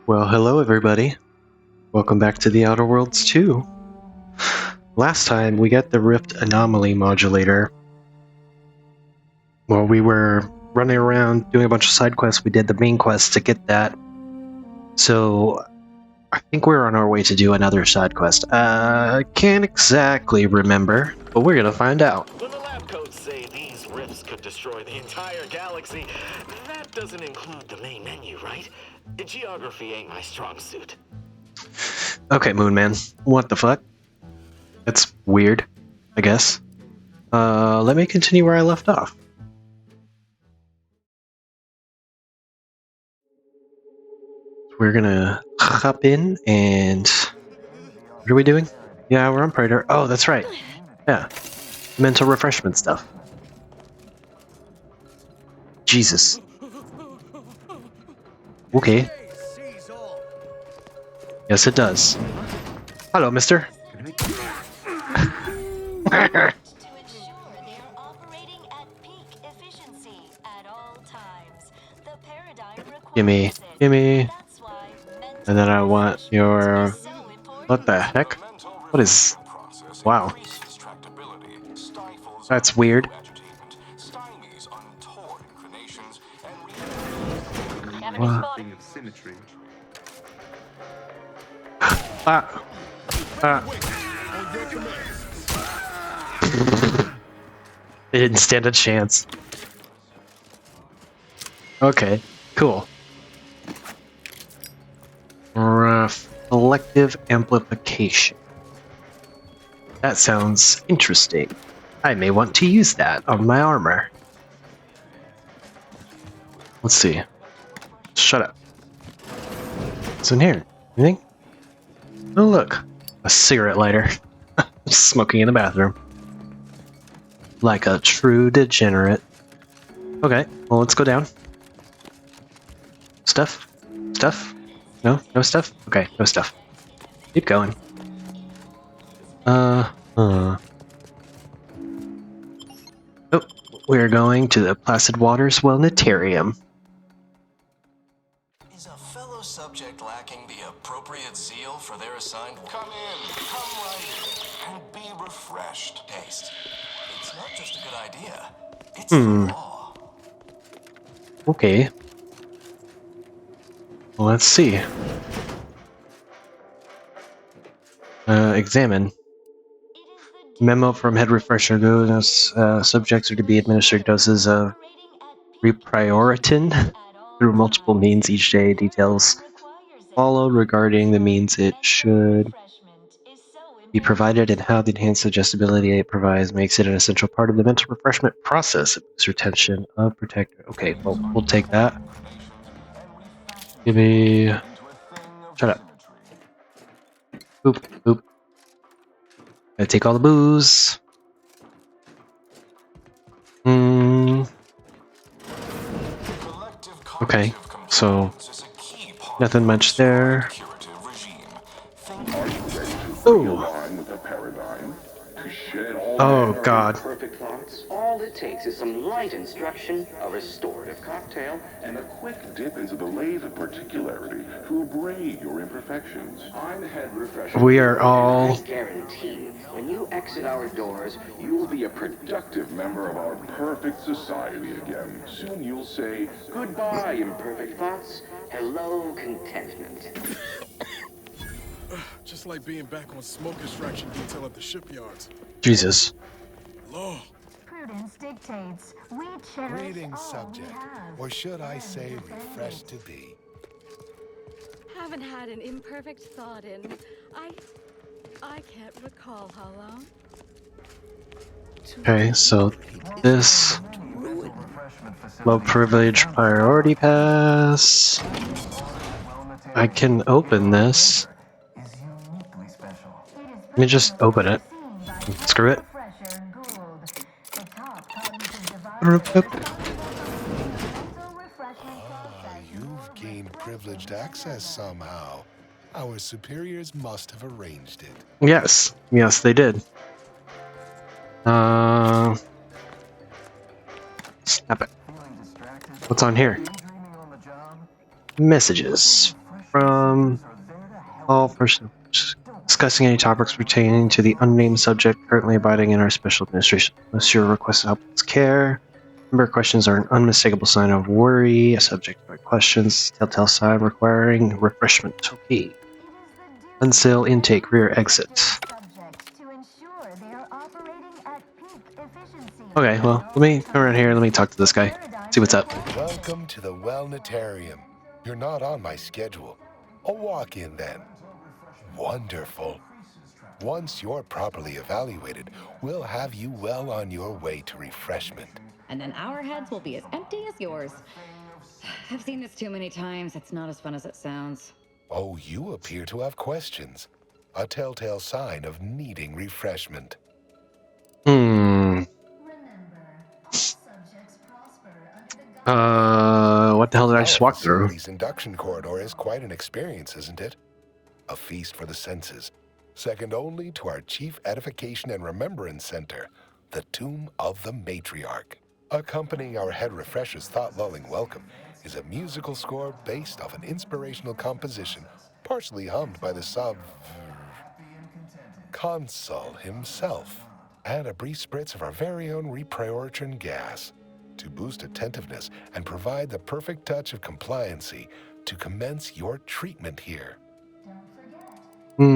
Well, hello everybody. Welcome back to the Outer Worlds 2. Last time we got the Rift Anomaly Modulator. While we were running around doing a bunch of side quests, we did the main quest to get that. So I think we're on our way to do another side quest. I can't exactly remember, but we're gonna find out. When the lab codes say these rifts could destroy the entire galaxy, that doesn't include the main menu, right? Geography ain't my strong suit. Okay, Moonman. What the fuck? That's weird, I guess. Let me continue where I left off. We're gonna hop in and... What are we doing? Yeah, we're on Praetor. Oh, that's right. Yeah. Mental refreshment stuff. Jesus. Okay. Yes, it does. Hello, mister. Gimme. Gimme. And then I want your... What the heck? What is... Wow. That's weird. They didn't stand a chance. Okay, cool. Reflective amplification. That sounds interesting. I may want to use that on my armor. Let's see. Shut up. What's in here? Anything? Oh look, a cigarette lighter. Smoking in the bathroom. Like a true degenerate. Okay, well let's go down. Stuff? Stuff? No? No stuff? Okay, no stuff. Keep going. Oh, we're going to the Placid Waters Wellnitarium. Is a fellow subject lacking the appropriate zeal for their assigned? Come in, come right in, and be refreshed. Taste. It's not just a good idea. It's the law. Okay. Well, let's see. Examine. Memo from head refresher. Those subjects are to be administered doses of reprioritin through multiple means each day. Details followed regarding the means it should be provided and how the enhanced suggestibility it provides makes it an essential part of the mental refreshment process. It boosts retention of protector. Okay, well, we'll take that. Give me... Shut up. Boop, boop. Gotta take all the booze. Okay, so nothing much there. Ooh. Oh God. Perfect thoughts. All it takes is some light instruction, a restorative cocktail, and a quick dip into the lathe of particularity to abrade your imperfections. I'm head refresher. We are all... I guarantee, when you exit our doors, You'll be a productive member of our perfect society again. Soon you'll say, goodbye, imperfect thoughts, hello, contentment. Just like being back on smoke extraction detail at the shipyards. Jesus. Law. Prudence dictates we cherish Greetings, subject. Or should I say refreshed to be? Haven't had an imperfect thought in... I can't recall how long. Okay, so this... Low privilege priority pass... I can open this. Let me just open it. Screw it. You've gained privileged access somehow. Our superiors must have arranged it. Yes. Yes, they did. Snap it. What's on here? Messages. from all persons discussing any topics pertaining to the unnamed subject currently abiding in our special administration. Unless your request help with care. Remember, questions are an unmistakable sign of worry. A subject by questions, telltale sign requiring refreshment. Okay. Unsail intake, rear exit. Okay, well, let me come around here and let me talk to this guy. See what's up. Welcome to the Wellnatarium. You're not on my schedule. A walk-in then. Wonderful. Once you're properly evaluated, we'll have you well on your way to refreshment. And then our heads will be as empty as yours. I've seen this too many times. It's not as fun as it sounds. Oh, you appear to have questions. A telltale sign of needing refreshment. What the hell did I just walk through? Our facility's induction corridor is quite an experience, isn't it? A feast for the senses, second only to our Chief Edification and Remembrance Center, the Tomb of the Matriarch. Accompanying our head refresher's thought-lulling welcome is a musical score based off an inspirational composition, partially hummed by the consul himself, and a brief spritz of our very own repriorichin gas to boost attentiveness and provide the perfect touch of compliancy to commence your treatment here. Let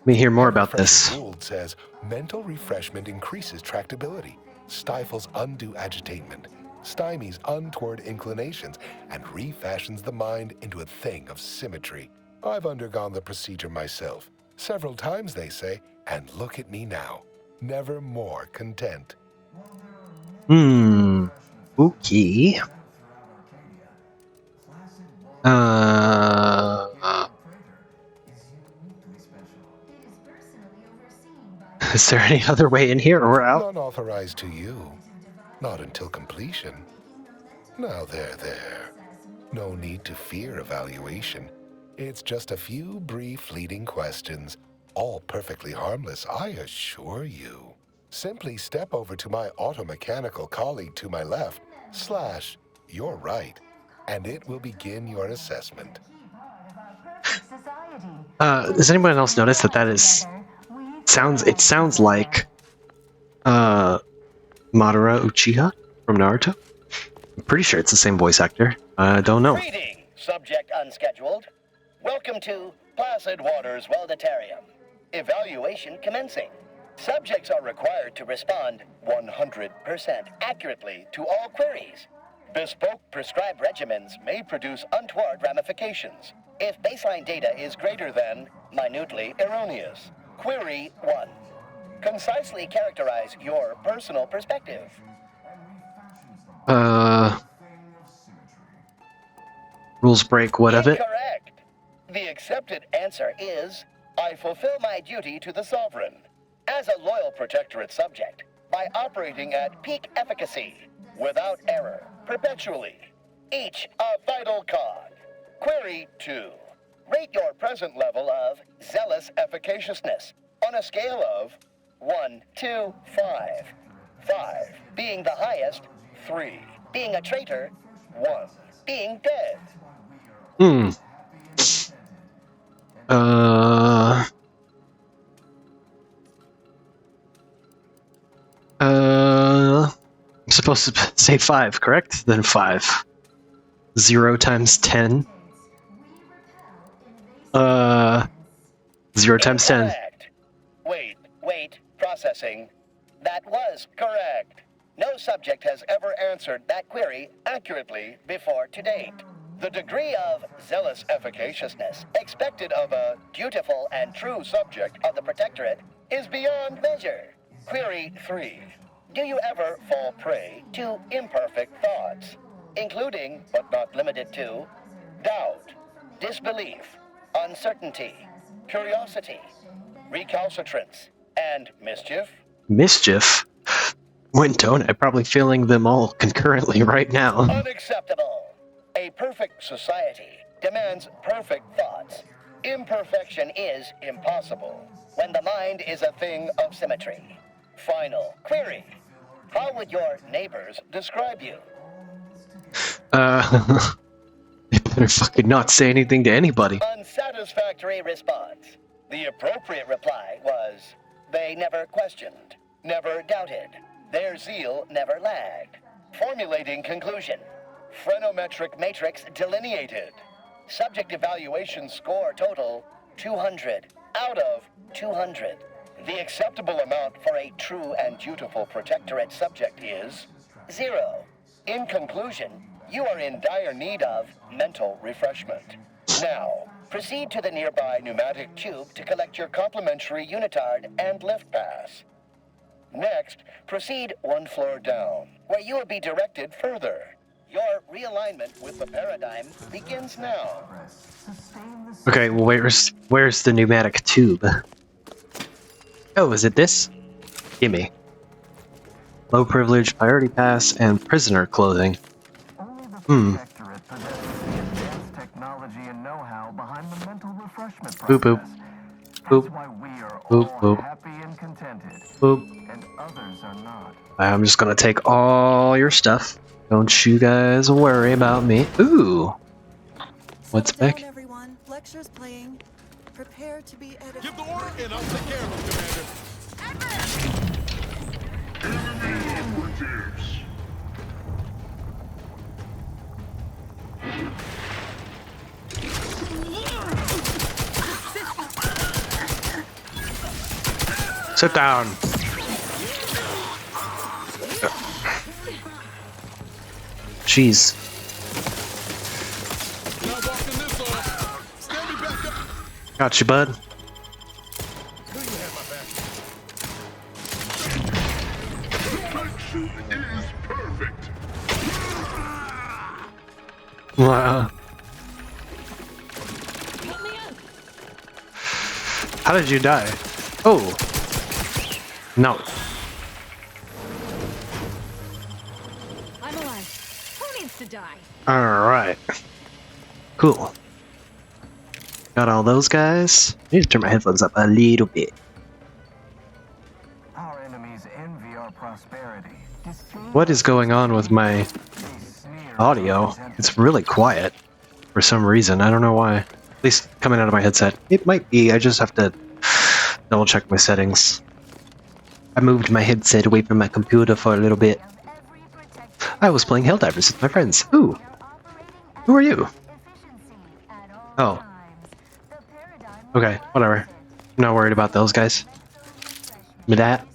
me hear more about this. Gould says mental refreshment increases tractability, stifles undue agitatement, stymies untoward inclinations, and refashions the mind into a thing of symmetry. I've undergone the procedure myself, several times they say, and look at me now, never more content. Okay. Is there any other way in here or we're out? None authorized to you. Not until completion. Now there. No need to fear evaluation. It's just a few brief fleeting questions, all perfectly harmless, I assure you. Simply step over to my automechanical colleague to my left, / your right, and it will begin your assessment. Does anyone else notice that is it sounds like Madara Uchiha from Naruto? I'm pretty sure it's the same voice actor. I don't know. Greeting, subject unscheduled. Welcome to Placid Waters Wellnatarium. Evaluation commencing. Subjects are required to respond 100% accurately to all queries. Bespoke prescribed regimens may produce untoward ramifications if baseline data is greater than minutely erroneous. Query 1. Concisely characterize your personal perspective. Rules break what of it? Correct. The accepted answer is, I fulfill my duty to the Sovereign as a loyal protectorate subject by operating at peak efficacy, without error, perpetually. Each a vital cog. Query 2. Rate your present level of zealous efficaciousness on a scale of 1 to 5. 5 being the highest, 3 being a traitor, 1 being dead. I'm supposed to say 5, correct? Then 5. 0 times 10. 0 times 10. Wait, processing. That was correct. No subject has ever answered that query accurately before to date. The degree of zealous efficaciousness expected of a dutiful and true subject of the Protectorate is beyond measure. Query 3. Do you ever fall prey to imperfect thoughts, including, but not limited to, doubt, disbelief, uncertainty, curiosity, recalcitrance, and mischief? Mischief? When don't I? Probably feeling them all concurrently right now. Unacceptable. A perfect society demands perfect thoughts. Imperfection is impossible when the mind is a thing of symmetry. Final query. How would your neighbors describe you? They better fucking not say anything to anybody. Unsatisfactory response. The appropriate reply was, they never questioned, never doubted. Their zeal never lagged. Formulating conclusion. Phrenometric matrix delineated. Subject evaluation score total 200 out of 200. The acceptable amount for a true and dutiful protectorate subject is 0. In conclusion, you are in dire need of mental refreshment. Now, proceed to the nearby pneumatic tube to collect your complimentary unitard and lift pass. Next, proceed one floor down, where you will be directed further. Your realignment with the paradigm begins now. Okay, well, where's the pneumatic tube? Oh, is it this? Gimme. Low privilege, priority pass, and prisoner clothing. Technology and know-how behind the mental refreshment Boop boop. Boop. That's why we are Boop all boop. happy and contented. Boop. And others are not. I'm just gonna take all your stuff. Don't you guys worry about me. Ooh. What's back? Everyone, lecture's playing. Prepare to be edited. Give the order and I'll take care of him, Commander. Sit down. Jeez. Got you, bud. Wow. How did you die? Oh. No. I'm alive. Who needs to die? Alright. Cool. Got all those guys. I need to turn my headphones up a little bit. Our enemies envy our prosperity. What is going on with my audio? It's really quiet for some reason. I don't know why. At least coming out of my headset. It might be. I just have to double check my settings. I moved my headset away from my computer for a little bit. I was playing Helldivers with my friends. Ooh. Who are you? Oh. Okay, whatever. I'm not worried about those guys. With that.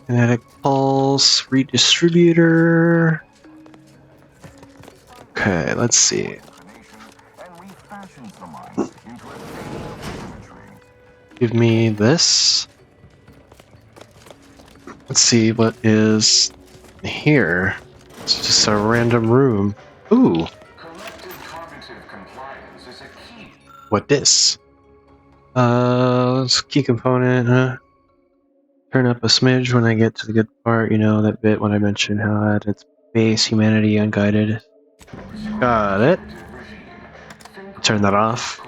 Kinetic pulse, redistributor. Okay, let's see. Give me this. Let's see what is here. It's just a random room. Ooh. What this? Key component, huh? Turn up a smidge when I get to the good part. You know, that bit when I mentioned how at its base, humanity unguided. Got it. Turn that off.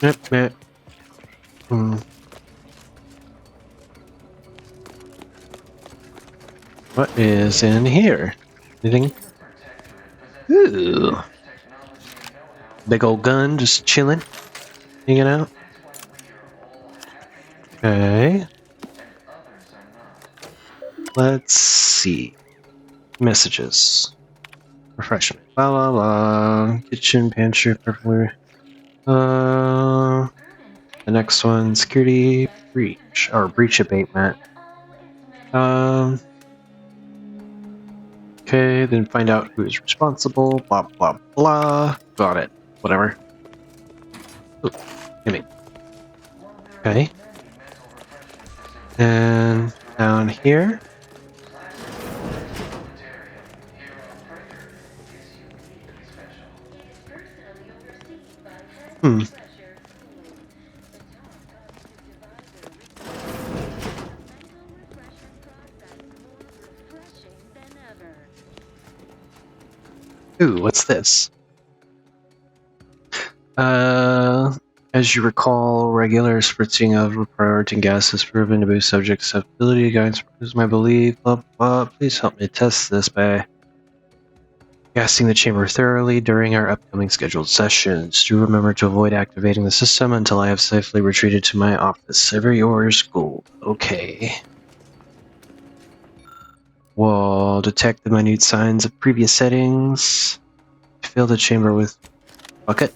Yep, yep. What is in here? Anything? Ooh. Big old gun just chilling. Hanging out. Okay. Let's see. Messages. Refreshment. Blah blah blah. Kitchen, pantry, perfectly. The next one, security breach or breach abatement. Okay, then find out who is responsible. Blah blah blah. Got it. Whatever. Ooh, gimme. Okay. And down here. Ooh, what's this? As you recall, regular spritzing of repriority gas has proven to boost subject susceptibility. Guidance proves my belief. Blah, blah. Please help me test this by gassing the chamber thoroughly during our upcoming scheduled sessions. Do remember to avoid activating the system until I have safely retreated to my office. Ever yours, Gould. Okay. We'll detect the minute signs of previous settings. Fill the chamber with bucket.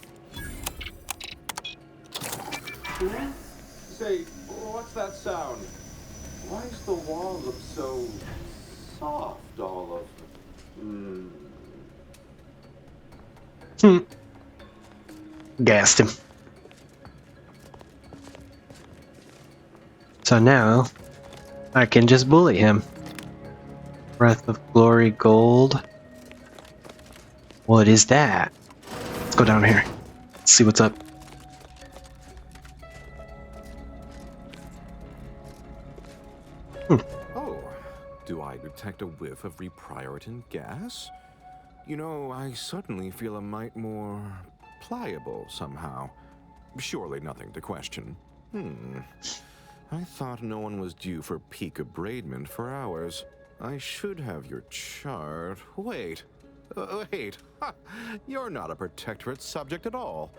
Say, what's that sound? Why does the wall look so soft all of? Gassed him. So now, I can just bully him. Breath of Glory Gold. What is that? Let's go down here. Let's see what's up. Oh, do I detect a whiff of repriority gas? You know, I suddenly feel a mite more pliable somehow. Surely nothing to question. I thought no one was due for peak abradement for hours. I should have your chart. Wait. Wait. Ha! You're not a protectorate subject at all.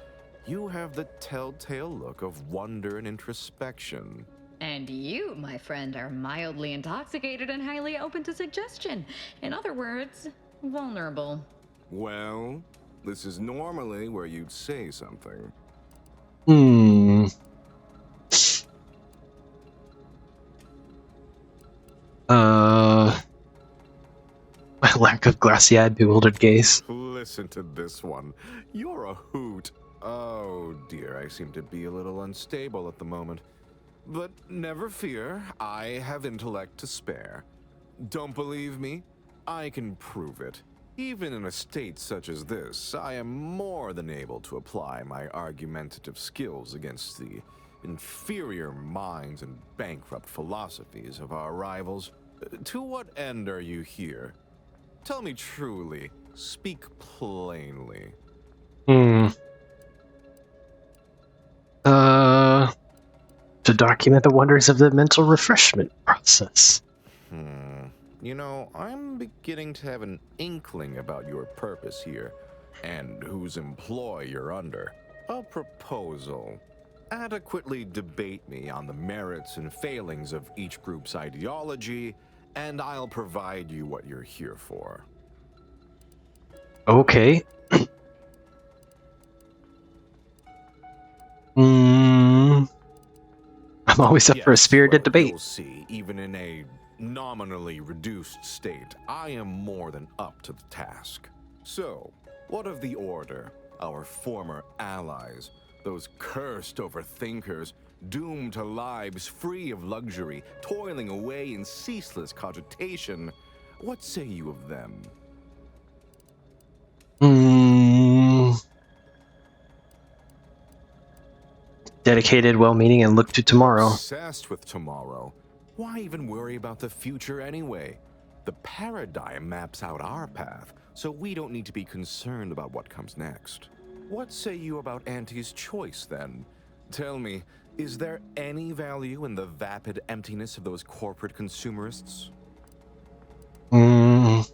You have the telltale look of wonder and introspection. And you, my friend, are mildly intoxicated and highly open to suggestion. In other words, vulnerable. Well, this is normally where you'd say something. My lack of glassy-eyed, bewildered gaze. Listen to this one. You're a hoot. Oh dear, I seem to be a little unstable at the moment. But never fear, I have intellect to spare. Don't believe me? I can prove it. Even in a state such as this, I am more than able to apply my argumentative skills against the inferior minds and bankrupt philosophies of our rivals. To what end are you here? Tell me truly. Speak plainly. To document the wonders of the mental refreshment process. You know, I'm beginning to have an inkling about your purpose here, and whose employ you're under. A proposal. Adequately debate me on the merits and failings of each group's ideology, and I'll provide you what you're here for. Okay. I'm always up for a spirited debate. You'll see, even in a nominally reduced state, I am more than up to the task. So, what of the Order, our former allies, those cursed overthinkers, doomed to lives free of luxury, toiling away in ceaseless cogitation? What say you of them? Dedicated, well-meaning, and look to tomorrow. Obsessed with tomorrow. Why even worry about the future anyway? The paradigm maps out our path, so we don't need to be concerned about what comes next. What say you about Auntie's choice, then? Tell me, is there any value in the vapid emptiness of those corporate consumerists? I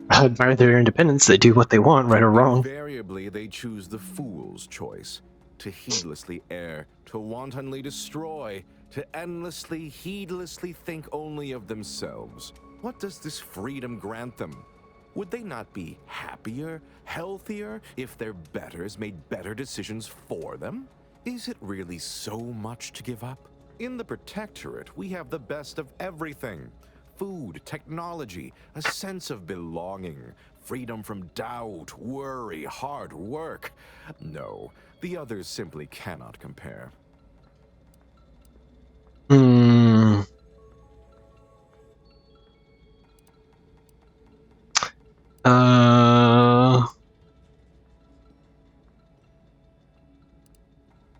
admire their independence. They do what they want, right or wrong. Invariably, they choose the fool's choice. To heedlessly err, to wantonly destroy, to endlessly, heedlessly think only of themselves. What does this freedom grant them? Would they not be happier, healthier, if their betters made better decisions for them? Is it really so much to give up? In the Protectorate, we have the best of everything. Food, technology, a sense of belonging, freedom from doubt, worry, hard work. No, the others simply cannot compare.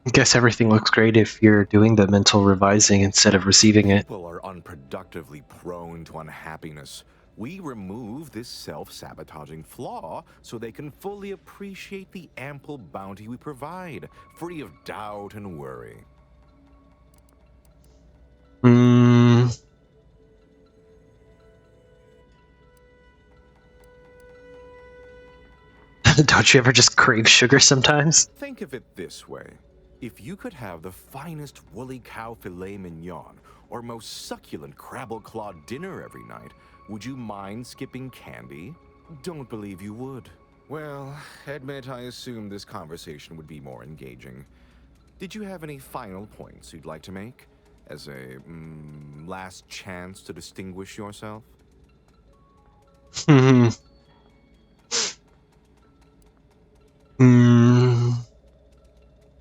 I guess everything looks great if you're doing the mental revising instead of receiving it. People are unproductively prone to unhappiness, We remove this self-sabotaging flaw so they can fully appreciate the ample bounty we provide, free of doubt and worry. Don't you ever just crave sugar sometimes? Think of it this way. If you could have the finest woolly cow filet mignon or most succulent crabble-clawed dinner every night, would you mind skipping candy? Don't believe you would. Well, admit I assumed this conversation would be more engaging. Did you have any final points you'd like to make? As a, last chance to distinguish yourself?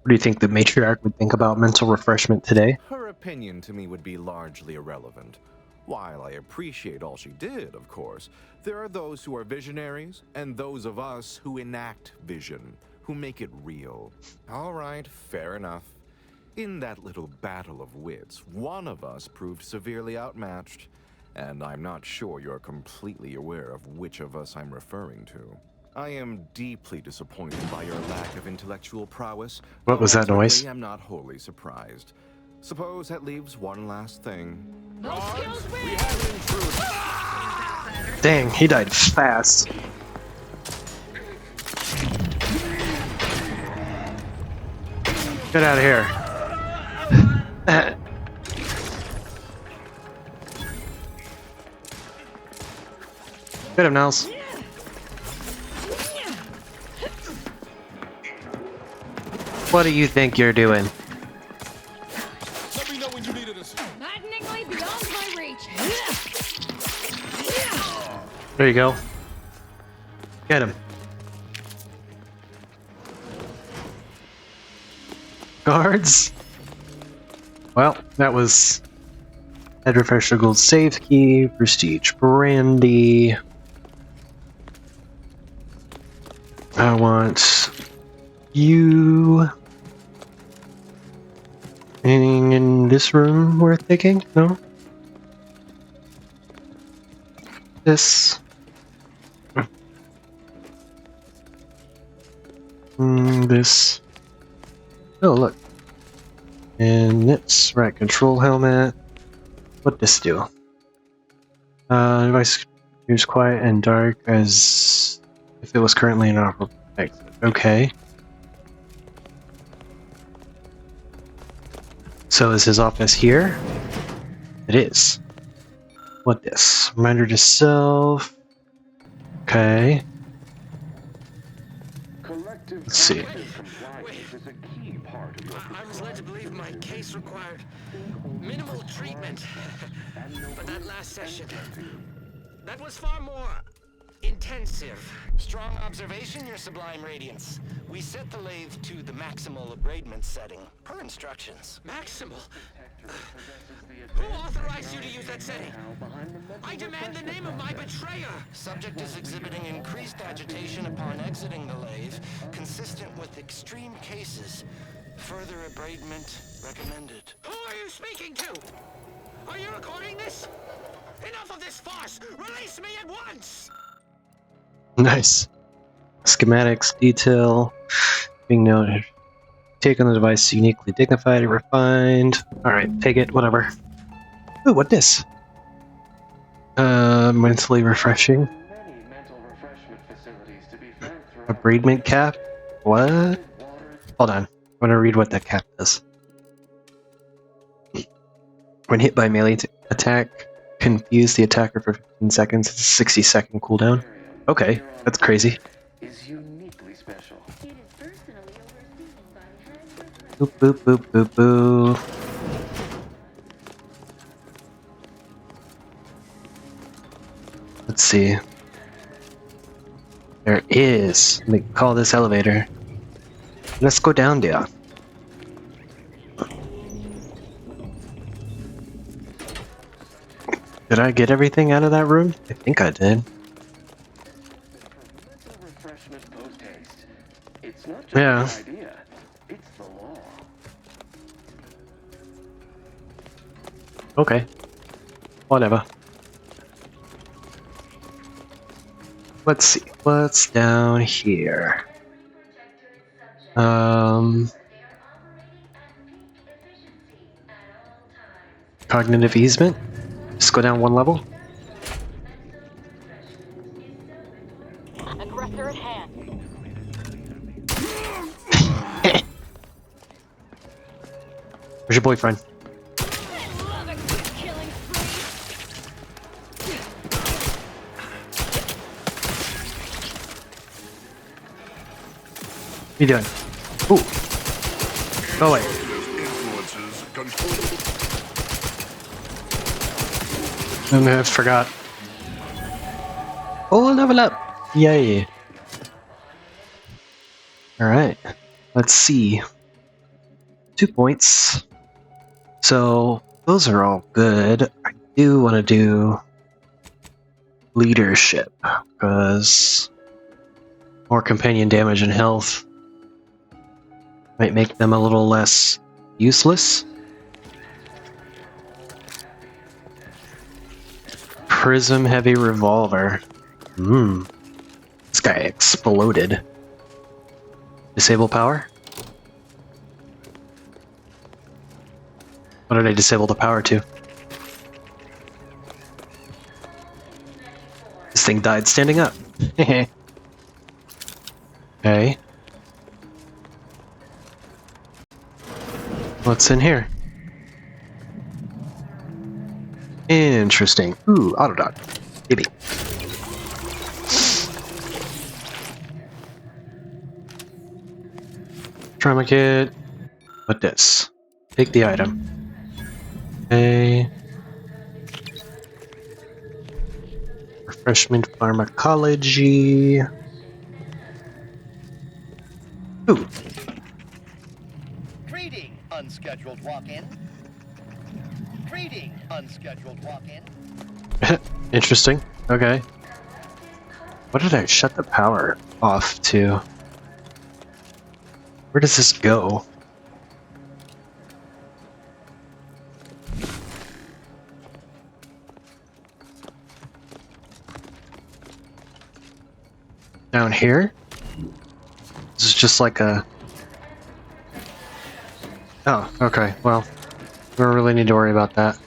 What do you think the matriarch would think about mental refreshment today? Her opinion to me would be largely irrelevant. While I appreciate all she did, of course, there are those who are visionaries and those of us who enact vision, who make it real. All right, fair enough. In that little battle of wits, one of us proved severely outmatched, and I'm not sure you're completely aware of which of us I'm referring to. I am deeply disappointed by your lack of intellectual prowess. What was that noise? I'm not wholly surprised. Suppose that leaves one last thing. Dang, he died fast. Get out of here. Get him, Niles. What do you think you're doing? Let me know when you needed us. Maddeningly beyond my reach. There you go. Get him. Guards? Well, that was head refresher, gold save key, prestige brandy. I want you. Anything in this room worth taking? No? This. This. Oh, look. And this. Right, control helmet. What'd this do? Device appears quiet and dark as if it was currently inoperable. Okay. So is his office here? It is. What this? Reminder to self. Okay. Let's see. I was led to believe my case required minimal treatment. But that last session, that was far more intensive. Strong observation, Your Sublime Radiance. We set the lathe to the maximal abradement setting, per instructions. Maximal? Who authorized you to use that setting? I demand the name of my betrayer! Subject is exhibiting increased agitation upon exiting the lathe, consistent with extreme cases. Further abradement recommended. Who are you speaking to? Are you recording this? Enough of this farce! Release me at once! Nice. Schematics, detail, being noted. Take on the device uniquely dignified and refined. Alright, take it, whatever. Ooh, what this? Mentally refreshing. Abradement cap? What? Hold on. I want to read what that cap does. When hit by melee attack, confuse the attacker for 15 seconds. It's a 60-second cooldown. Okay, that's crazy. Boop, boop, boop, boop, boop. Let's see. There is. Let me call this elevator. Let's go down there. Did I get everything out of that room? I think I did. Yeah. Okay. Whatever. Let's see. What's down here? Cognitive easement? Just go down one level? Aggressor at hand. Where's your boyfriend? What are you doing? Ooh. Go away. I forgot. Oh, level up! Yay. Alright. Let's see. 2 points. So, those are all good. I do want to do leadership, because more companion damage and health might make them a little less useless. Prism heavy revolver. This guy exploded. Disable power? What did I disable the power to? This thing died standing up. Okay. What's in here? Interesting. Ooh, auto dot. Maybe. Trauma kit. What this? Take the item. Okay. Refreshment pharmacology. Ooh. Greeting, unscheduled walk-in. Greeting, unscheduled walk-in. Interesting. Okay. What did I shut the power off to? Where does this go? Down here? This is just like a... Oh, okay. Well, we don't really need to worry about that.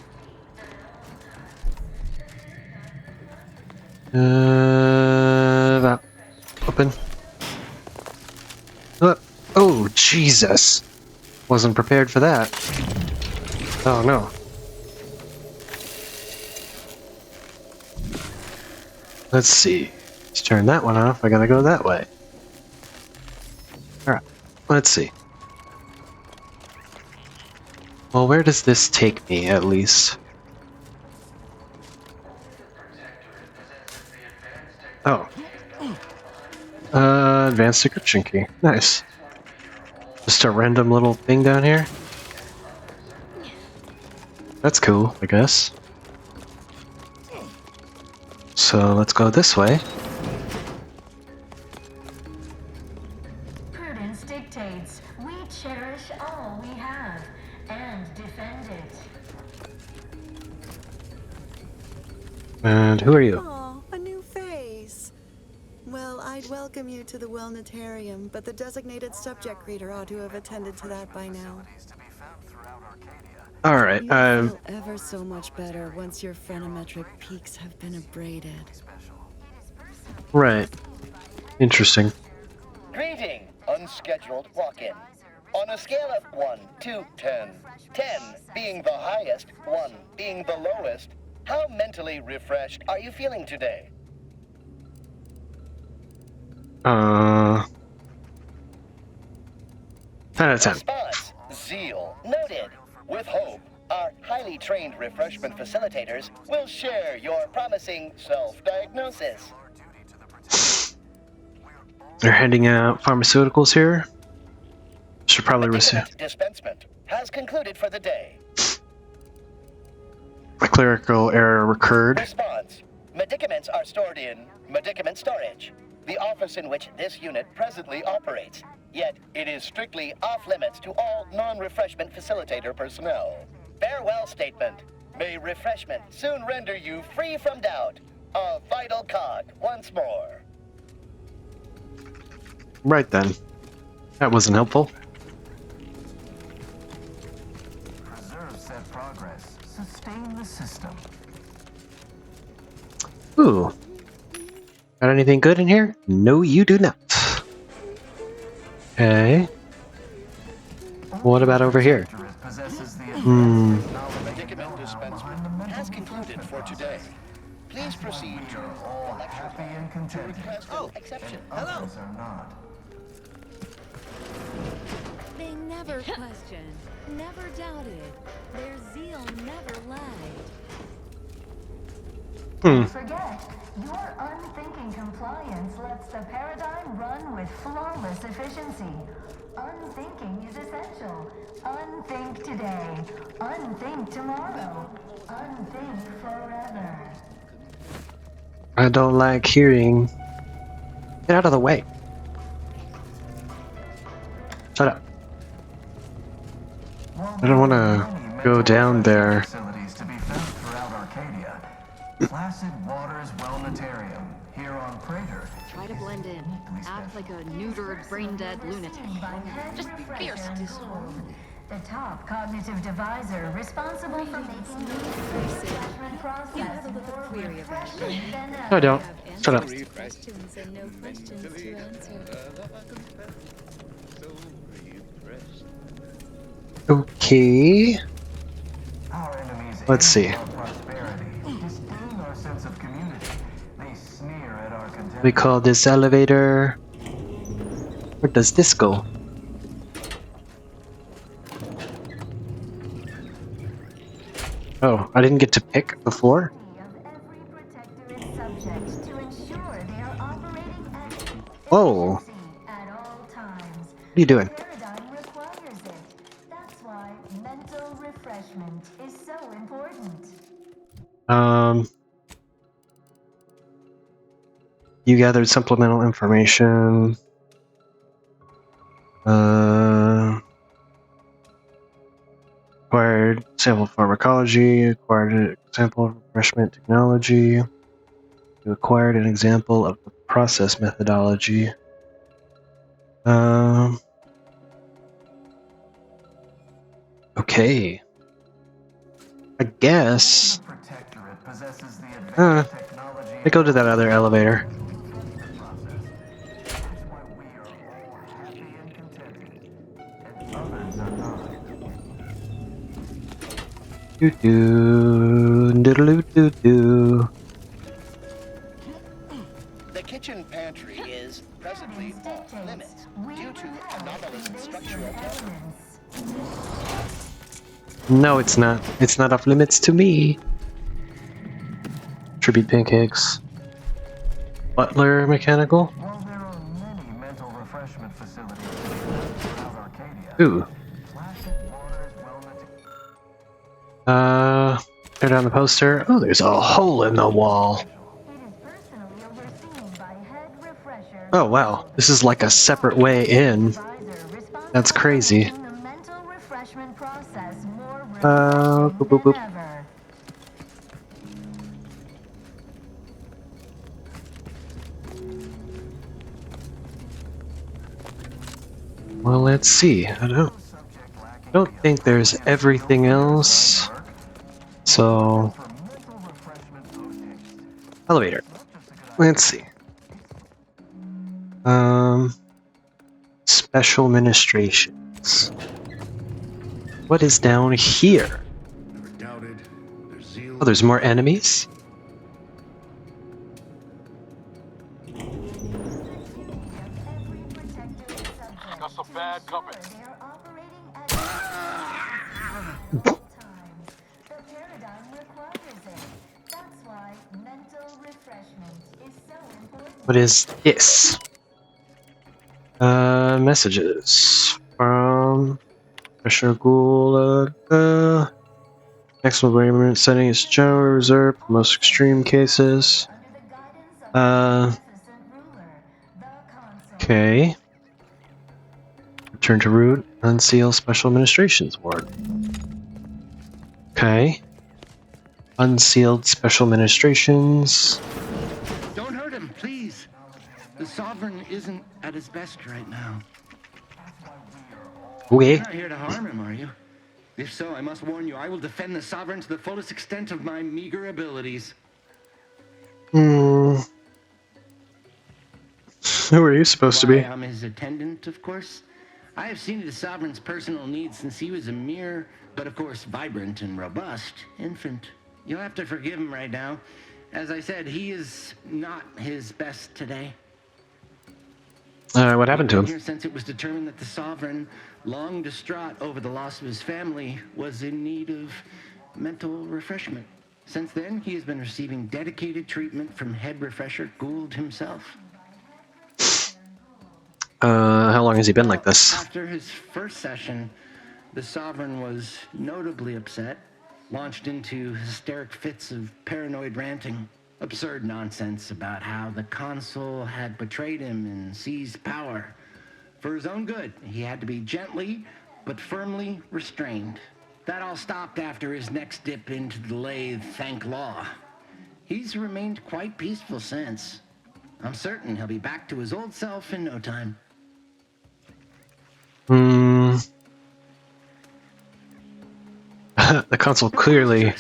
That. Open. Oh, Jesus! Wasn't prepared for that. Oh, no. Let's see. Let's turn that one off. I gotta go that way. Alright. Let's see. Well, where does this take me, at least? Oh. Advanced decryption key. Nice. Just a random little thing down here? That's cool, I guess. So let's go this way. Prudence dictates we cherish all we have and defend it. And who are you? Oh, a new face. Well, I'd welcome you to the Wellnetarium, but the designated subject reader ought to have attended to that by now. Alright, You'll feel ever so much better once your phrenometric peaks have been abraded. Right. Interesting. Greeting, unscheduled walk-in. On a scale of 1 to 10, 10 being the highest, 1 being the lowest, how mentally refreshed are you feeling today? 10 out of 10. Response, zeal, noted. With hope, our highly trained refreshment facilitators will share your promising self-diagnosis. They're handing out pharmaceuticals here. Should probably receive. Dispensement has concluded for the day. A clerical error recurred. Response, medicaments are stored in medicament storage, the office in which this unit presently operates. Yet, it is strictly off-limits to all non-refreshment facilitator personnel. Farewell statement. May refreshment soon render you free from doubt. A vital cog once more. Right then. That wasn't helpful. Preserve said progress. Sustain the system. Ooh. Got anything good in here? No, you do not. Okay. What about over here? Hmm. Predicament dispensement has concluded for today. Please proceed to all happy and contented. Oh, exception. And Hello. others are not. They never questioned, never doubted. Their zeal never lagged. Hmm. Forget, your unthinking compliance lets the paradigm run with flawless efficiency. Unthinking is essential. Unthink today. Unthink tomorrow. Unthink forever. I don't like hearing. Get out of the way. Shut up. I don't want to go down there. Facilities to be found throughout Arcadia. Placid Waters Wellnatarium here on Prater. Try to blend in. Act like a neutered, brain-dead lunatic. Just fierce disharmony. The top cognitive divisor responsible for making the refreshment process You have a little more query about refreshing than No, I ever. don't. Shut up. Questions and no questions to answer. Okay. Our enemies Let's see. our prosperity, disdain our sense of community. They sneer at our content. We call this elevator. Where does this go? Oh, I didn't get to pick the floor? Subject to ensure they are operating at Whoa. efficiency at all times. What are you doing? Paradigm requires it. That's why mental refreshment is so important. You gathered supplemental information. Acquired sample pharmacology, acquired an example of refreshment technology. You acquired an example of the process methodology. Okay. I guess. I go to that other elevator. Doo doo doodaloo doo doo. The kitchen pantry is presently off limits due to anomalous structural elements. No, it's not. It's not off limits to me. Tribute pancakes. Butler mechanical. While there are many mental refreshment facilities throughout Arcadia, Ooh. Placid Waters Wellnatarium. Tear down the poster. Oh, there's a hole in the wall. Oh wow, this is like a separate way in. That's crazy. Boop, boop, boop. Well, let's see. I don't think there's everything else. So, elevator. Let's see. Special administrations. What is down here? Oh, there's more enemies? Got some bad company. What is this? Messages from Pressure Ghoul. Maximum agreement setting is general reserved for most extreme cases. Okay. Return to root. Unseal Special Administrations Ward. Okay. Unsealed Special Administrations. Don't hurt him, please. The Sovereign isn't at his best right now. Okay. You're not here to harm him, are you? If so, I must warn you, I will defend the Sovereign to the fullest extent of my meager abilities. Hmm. Who are you supposed to Why, be? I'm his attendant, of course. I have seen to the Sovereign's personal needs since he was a mere, but of course vibrant and robust, infant. You'll have to forgive him right now. As I said, he is not his best today. What happened to We've him? been here since it was determined that the Sovereign, long distraught over the loss of his family, was in need of mental refreshment. Since then, he has been receiving dedicated treatment from head refresher Gould himself. How long has he been like this? After his first session, the Sovereign was notably upset, launched into hysteric fits of paranoid ranting, absurd nonsense about how the consul had betrayed him and seized power. For his own good, he had to be gently but firmly restrained. That all stopped after his next dip into the lathe, thank law. He's remained quite peaceful since. I'm certain he'll be back to his old self in no time. Hmm. The consul clearly.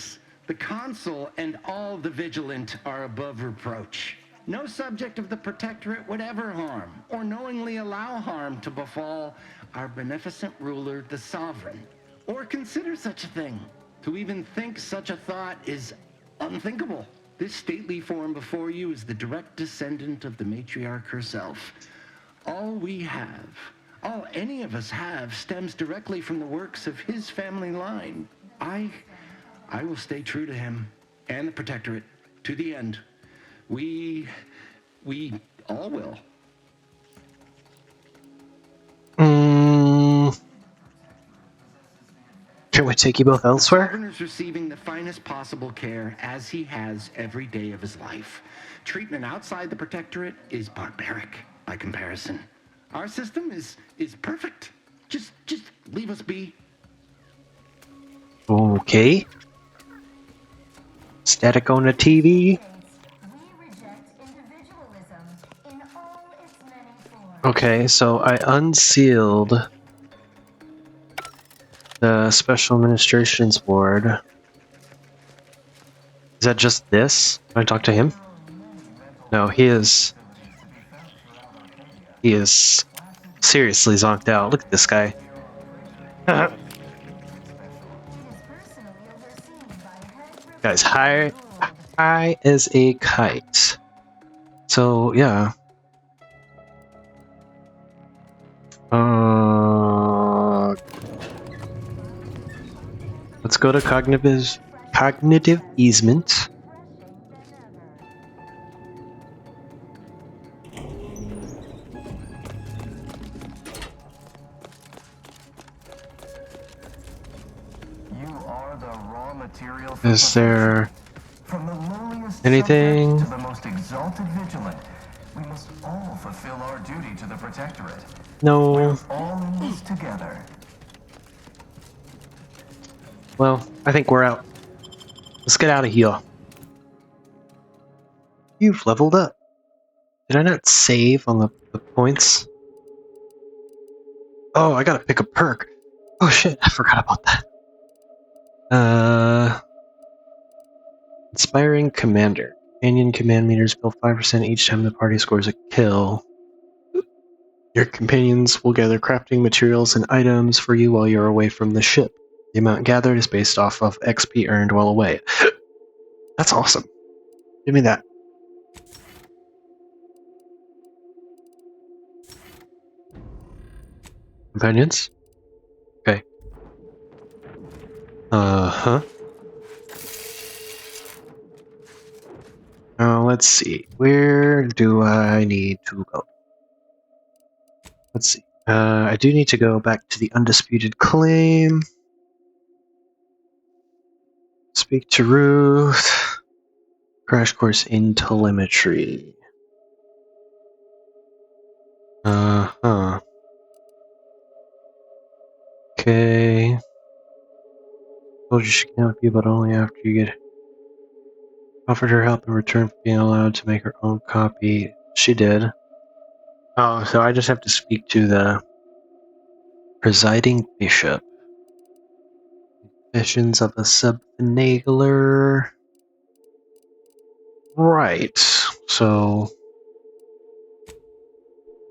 The consul and all the vigilant are above reproach. No subject of the protectorate would ever harm or knowingly allow harm to befall our beneficent ruler, the Sovereign, or consider such a thing. To even think such a thought is unthinkable. This stately form before you is the direct descendant of the matriarch herself. All we have, all any of us have, stems directly from the works of his family line. I will stay true to him and the protectorate to the end. We all will. Can we take you both elsewhere? The Sovereign is receiving the finest possible care as he has every day of his life. Treatment outside the protectorate is barbaric by comparison. Our system is perfect. Just leave us be. Okay. Static on the TV. Okay, so I unsealed the Special Administrations Board. Is that just this? Can I talk to him? No, he is seriously zonked out. Look at this guy. Guy's high as a kite. So yeah. Let's go to cognitive easement. Is there anything? To the most exalted vigilant, we must all fulfill our duty to the protectorate. No. We're all in this together. Well, I think we're out. Let's get out of here. You've leveled up. Did I not save on the points? Oh, I gotta pick a perk. Oh shit, I forgot about that. Inspiring Commander. Companion command meters build 5% each time the party scores a kill. Your companions will gather crafting materials and items for you while you're away from the ship. The amount gathered is based off of XP earned while away. That's awesome. Give me that. Companions? Okay. Uh-huh. Let's see. Where do I need to go? Let's see. I do need to go back to the Undisputed Claim. Speak to Ruth. Crash course in telemetry. Uh-huh. Okay. Told you she can help you, but only after you get offered her help in return for being allowed to make her own copy. She did. Oh, so I just have to speak to the presiding bishop. Confessions of a sub-finagler. Right. So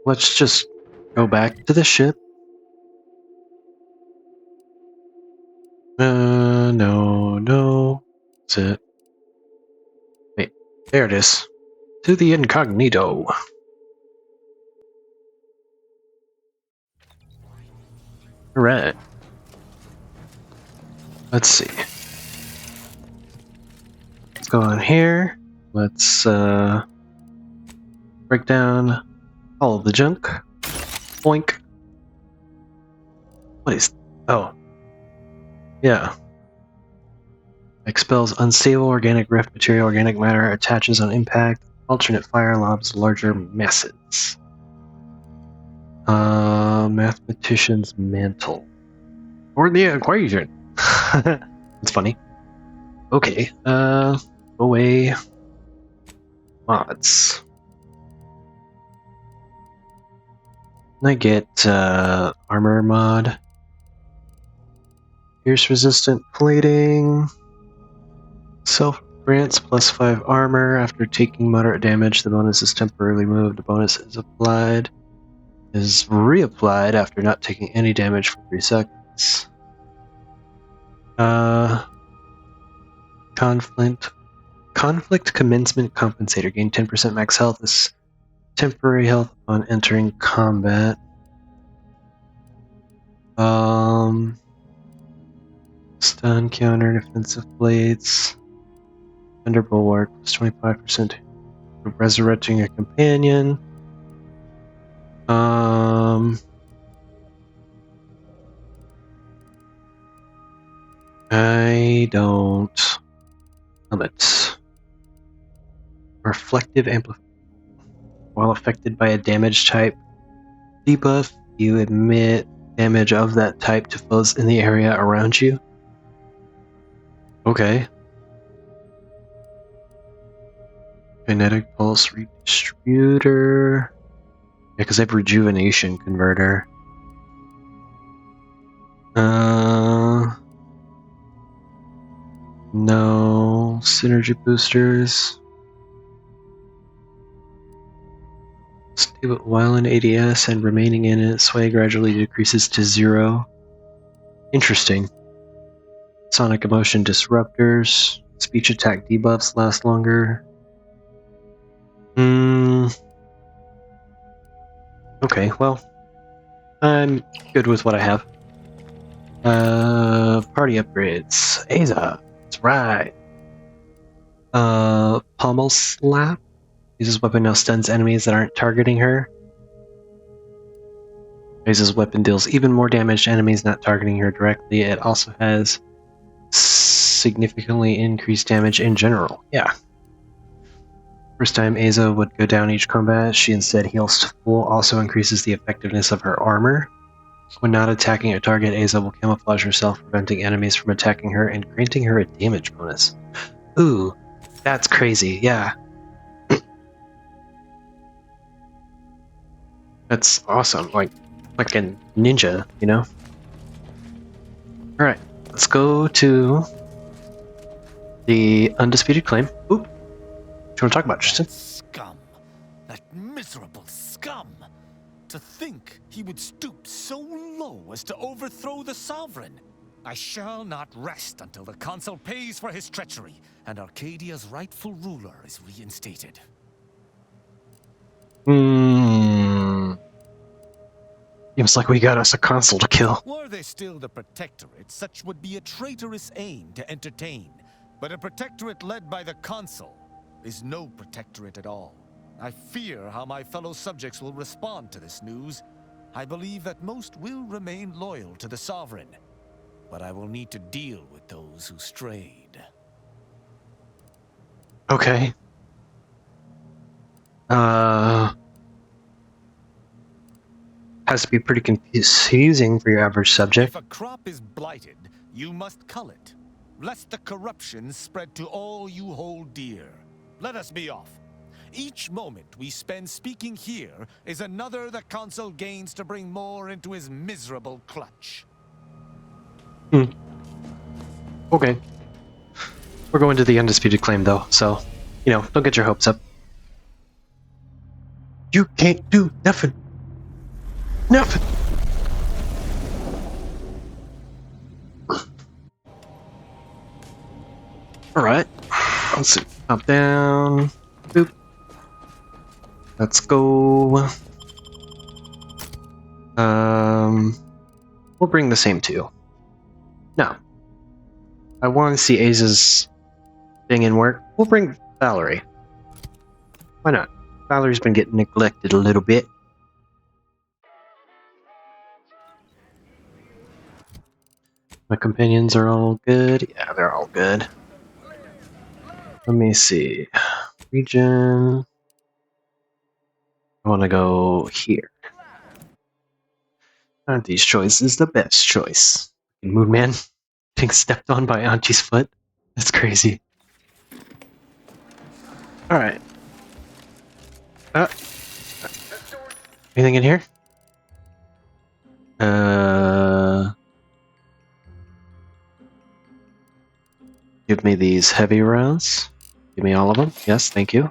let's just go back to the ship. No. That's it. Wait, there it is. To the incognito. Alright. Let's see. Let's go on here. Let's break down all of the junk. Boink. What is... Oh. Yeah. Expels unstable organic rift material, organic matter, attaches on impact, alternate fire lobs larger masses. Mathematician's mantle. Or the equation. That's funny. Okay, away. Mods. I get, armor mod. Pierce resistant plating. Self grants +5 armor. After taking moderate damage, the bonus is temporarily moved. The bonus is applied. Is reapplied after not taking any damage for 3 seconds. Conflict commencement compensator. Gain 10% max health. This temporary health on entering combat. Stun counter, defensive blades. Thunder bulwark plus 25% resurrecting a companion. I don't. Limits. Reflective amplifier. While affected by a damage type debuff, you emit damage of that type to foes in the area around you. Okay. Kinetic pulse redistributor. Yeah, because I have rejuvenation converter. No synergy boosters. Stable while in ADS and remaining in it, sway gradually decreases to 0. Interesting. Sonic emotion disruptors. Speech attack debuffs last longer. Okay, well, I'm good with what I have. Party upgrades. Aza. That's right. Pommel slap. Uses weapon now stuns enemies that aren't targeting her. Raises weapon deals even more damage to enemies not targeting her directly. It also has significantly increased damage in general. Yeah. First time Aza would go down each combat, she instead heals to full, also increases the effectiveness of her armor. When not attacking a target, Aza will camouflage herself, preventing enemies from attacking her and granting her a damage bonus. Ooh, that's crazy, yeah. That's awesome, like a ninja, you know? Alright, let's go to the undisputed claim. Ooh, what do you want to talk about, Tristan? Scum. That miserable scum. To think he would stoop so low as to overthrow the sovereign. I shall not rest until the consul pays for his treachery and Arcadia's rightful ruler is reinstated. Seems like we got us a consul to kill. Were they still the Protectorate, such would be a traitorous aim to entertain. But a Protectorate led by the consul is no Protectorate at all. I fear how my fellow subjects will respond to this news. I believe that most will remain loyal to the sovereign. But I will need to deal with those who strayed. Okay. Has to be pretty confusing for your average subject. If a crop is blighted, you must cull it, lest the corruption spread to all you hold dear. Let us be off. Each moment we spend speaking here is another the Council gains to bring more into his miserable clutch. Okay. We're going to the undisputed claim, though, so, don't get your hopes up. You can't do nothing. Nothing. Alright. Let's see. Up, down. Boop. Let's go. We'll bring the same two. No. I want to see Aza's thing in work. We'll bring Valerie. Why not? Valerie's been getting neglected a little bit. My companions are all good. Yeah, they're all good. Let me see. Region. I want to go here. Aren't these choices the best choice? Moon Man being stepped on by Auntie's foot. That's crazy. Alright. Anything in here? Give me these heavy rounds. Give me all of them. Yes, thank you.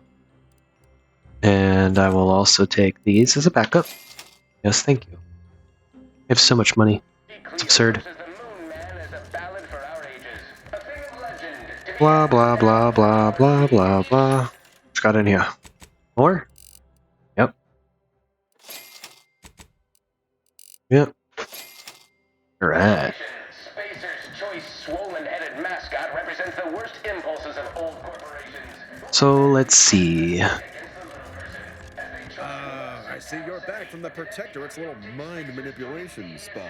And I will also take these as a backup. Yes, thank you. I have so much money. It's absurd. Blah, blah, blah, blah, blah, blah, blah. What's got in here? More? Yep. Yep. Alright. Spacer's choice swollen-headed mascot represents the worst impulses of old corporations. So let's see. I see you're back from the Protectorate's little mind manipulation spot.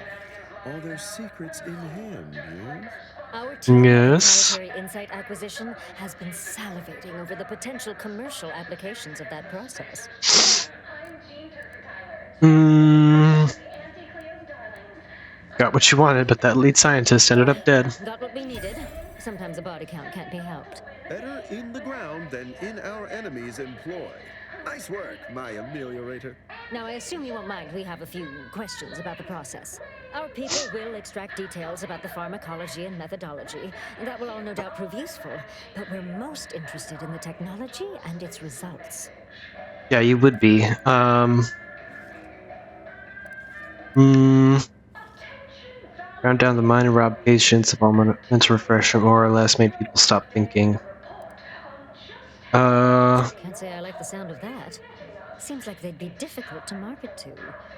All their secrets in hand, yes? Our team Yes. of Planetary Insight Acquisition has been salivating over the potential commercial applications of that process. Got what you wanted, but that lead scientist ended up dead. Got what we needed. Sometimes a body count can't be helped. Better in the ground than in our enemy's employ. Nice work, my ameliorator. Now, I assume you won't mind we have a few questions about the process. Our people will extract details about the pharmacology and methodology, and that will all no doubt prove useful, but we're most interested in the technology and its results. Yeah, you would be. Ground down the mine and rob patients of all mental refreshment more or less made people stop thinking. Can't say I like the sound of that. Seems like they'd be difficult to market to.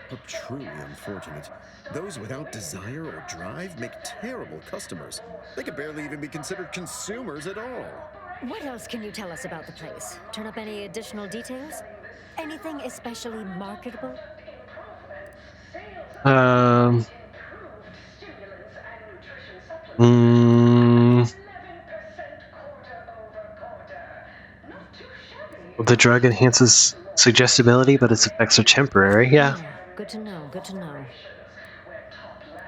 But truly unfortunate. Those without desire or drive make terrible customers. They could barely even be considered consumers at all. What else can you tell us about the place? Turn up any additional details? Anything especially marketable? The drug enhances suggestibility, but its effects are temporary. Yeah. Good to know, good to know.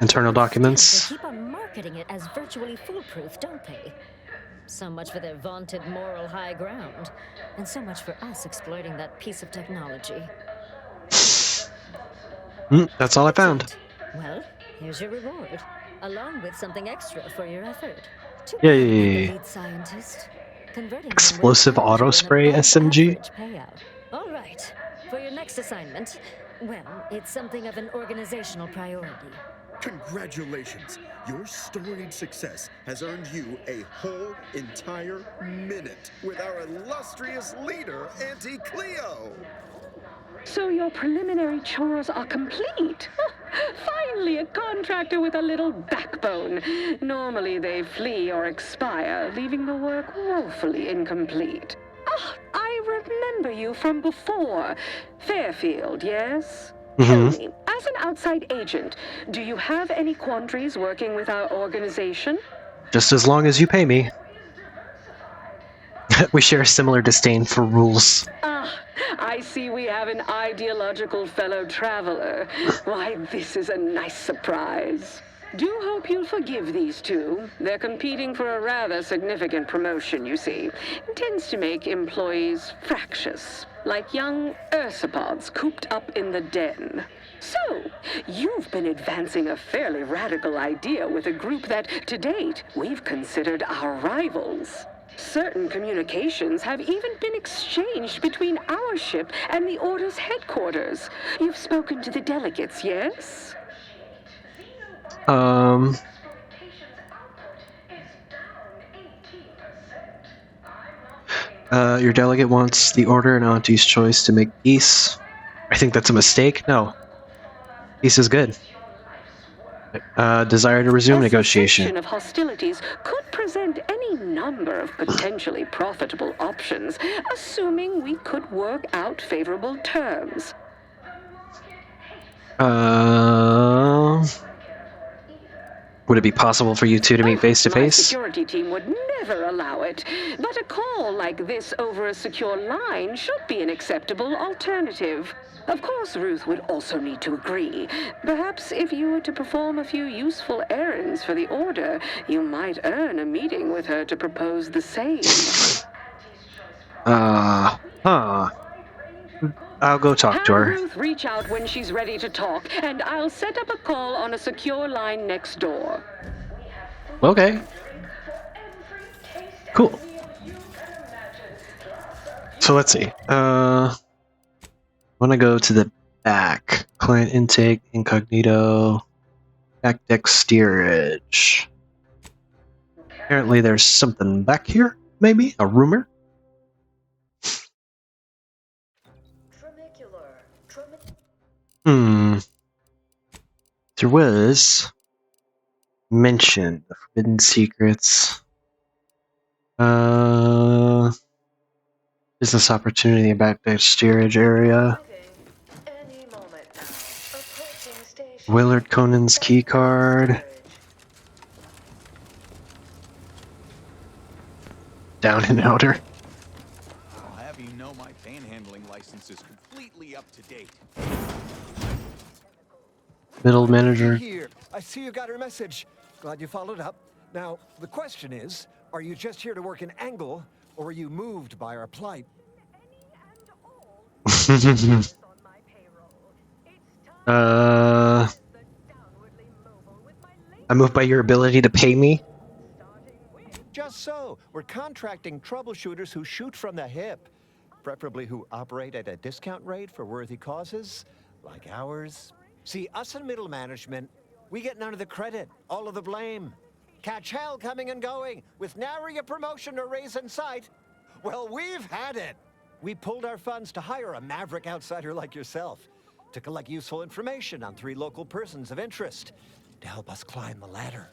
Internal documents. They keep on marketing it as virtually foolproof, don't they? So much for their vaunted moral high ground, and so much for us exploiting that piece of technology. That's all I found. Well, here's your reward, along with something extra for your effort. Yay. Lead scientist. Explosive auto spray SMG. All right. For your next assignment, well, it's something of an organizational priority. Congratulations. Your storied success has earned you a whole entire minute with our illustrious leader, Auntie Cleo. So your preliminary chores are complete. Finally, a contractor with a little backbone. Normally they flee or expire, leaving the work woefully incomplete. Ah, I remember you from before. Fairfield, yes? Tell me, as an outside agent, do you have any quandaries working with our organization? Just as long as you pay me. We share a similar disdain for rules. Ah, I see we have an ideological fellow traveler. Why, this is a nice surprise. Do hope you'll forgive these two. They're competing for a rather significant promotion, you see. It tends to make employees fractious, like young ursopods cooped up in the den. So, you've been advancing a fairly radical idea with a group that, to date, we've considered our rivals. Certain communications have even been exchanged between our ship and the Order's headquarters. You've spoken to the delegates, yes? Your delegate wants the Order and Auntie's choice to make peace. I think that's a mistake. No. Peace is good. Desire to resume A negotiation. cessation of hostilities could present any number of potentially profitable options, assuming we could work out favorable terms. Would it be possible for you two to meet face to My face? security team would never allow it, but a call like this over a secure line should be an acceptable alternative. Of course, Ruth would also need to agree. Perhaps if you were to perform a few useful errands for the Order, you might earn a meeting with her to propose the same. I'll go talk to Have her. Ruth reach out when she's ready to talk, and I'll set up a call on a secure line next door. Okay. Cool. So let's see. I want to go to the back. Client intake, incognito, back deck steerage. Apparently there's something back here, maybe? A rumor? There was mention of forbidden secrets. Business opportunity in back deck steerage area. Willard Conan's key card. Down and outer. I'll have you know my panhandling license is completely up to date. Middle manager. Here. I see you got her message. Glad you followed up. Now, the question is, are you just here to work an angle, or are you moved by our plight? I'm moved by your ability to pay me. Just so. We're contracting troubleshooters who shoot from the hip. Preferably who operate at a discount rate for worthy causes, like ours. See, us in middle management, we get none of the credit, all of the blame. Catch hell coming and going, with nary a promotion or raise in sight. Well, we've had it. We pulled our funds to hire a maverick outsider like yourself, to collect useful information on 3 local persons of interest, to help us climb the ladder.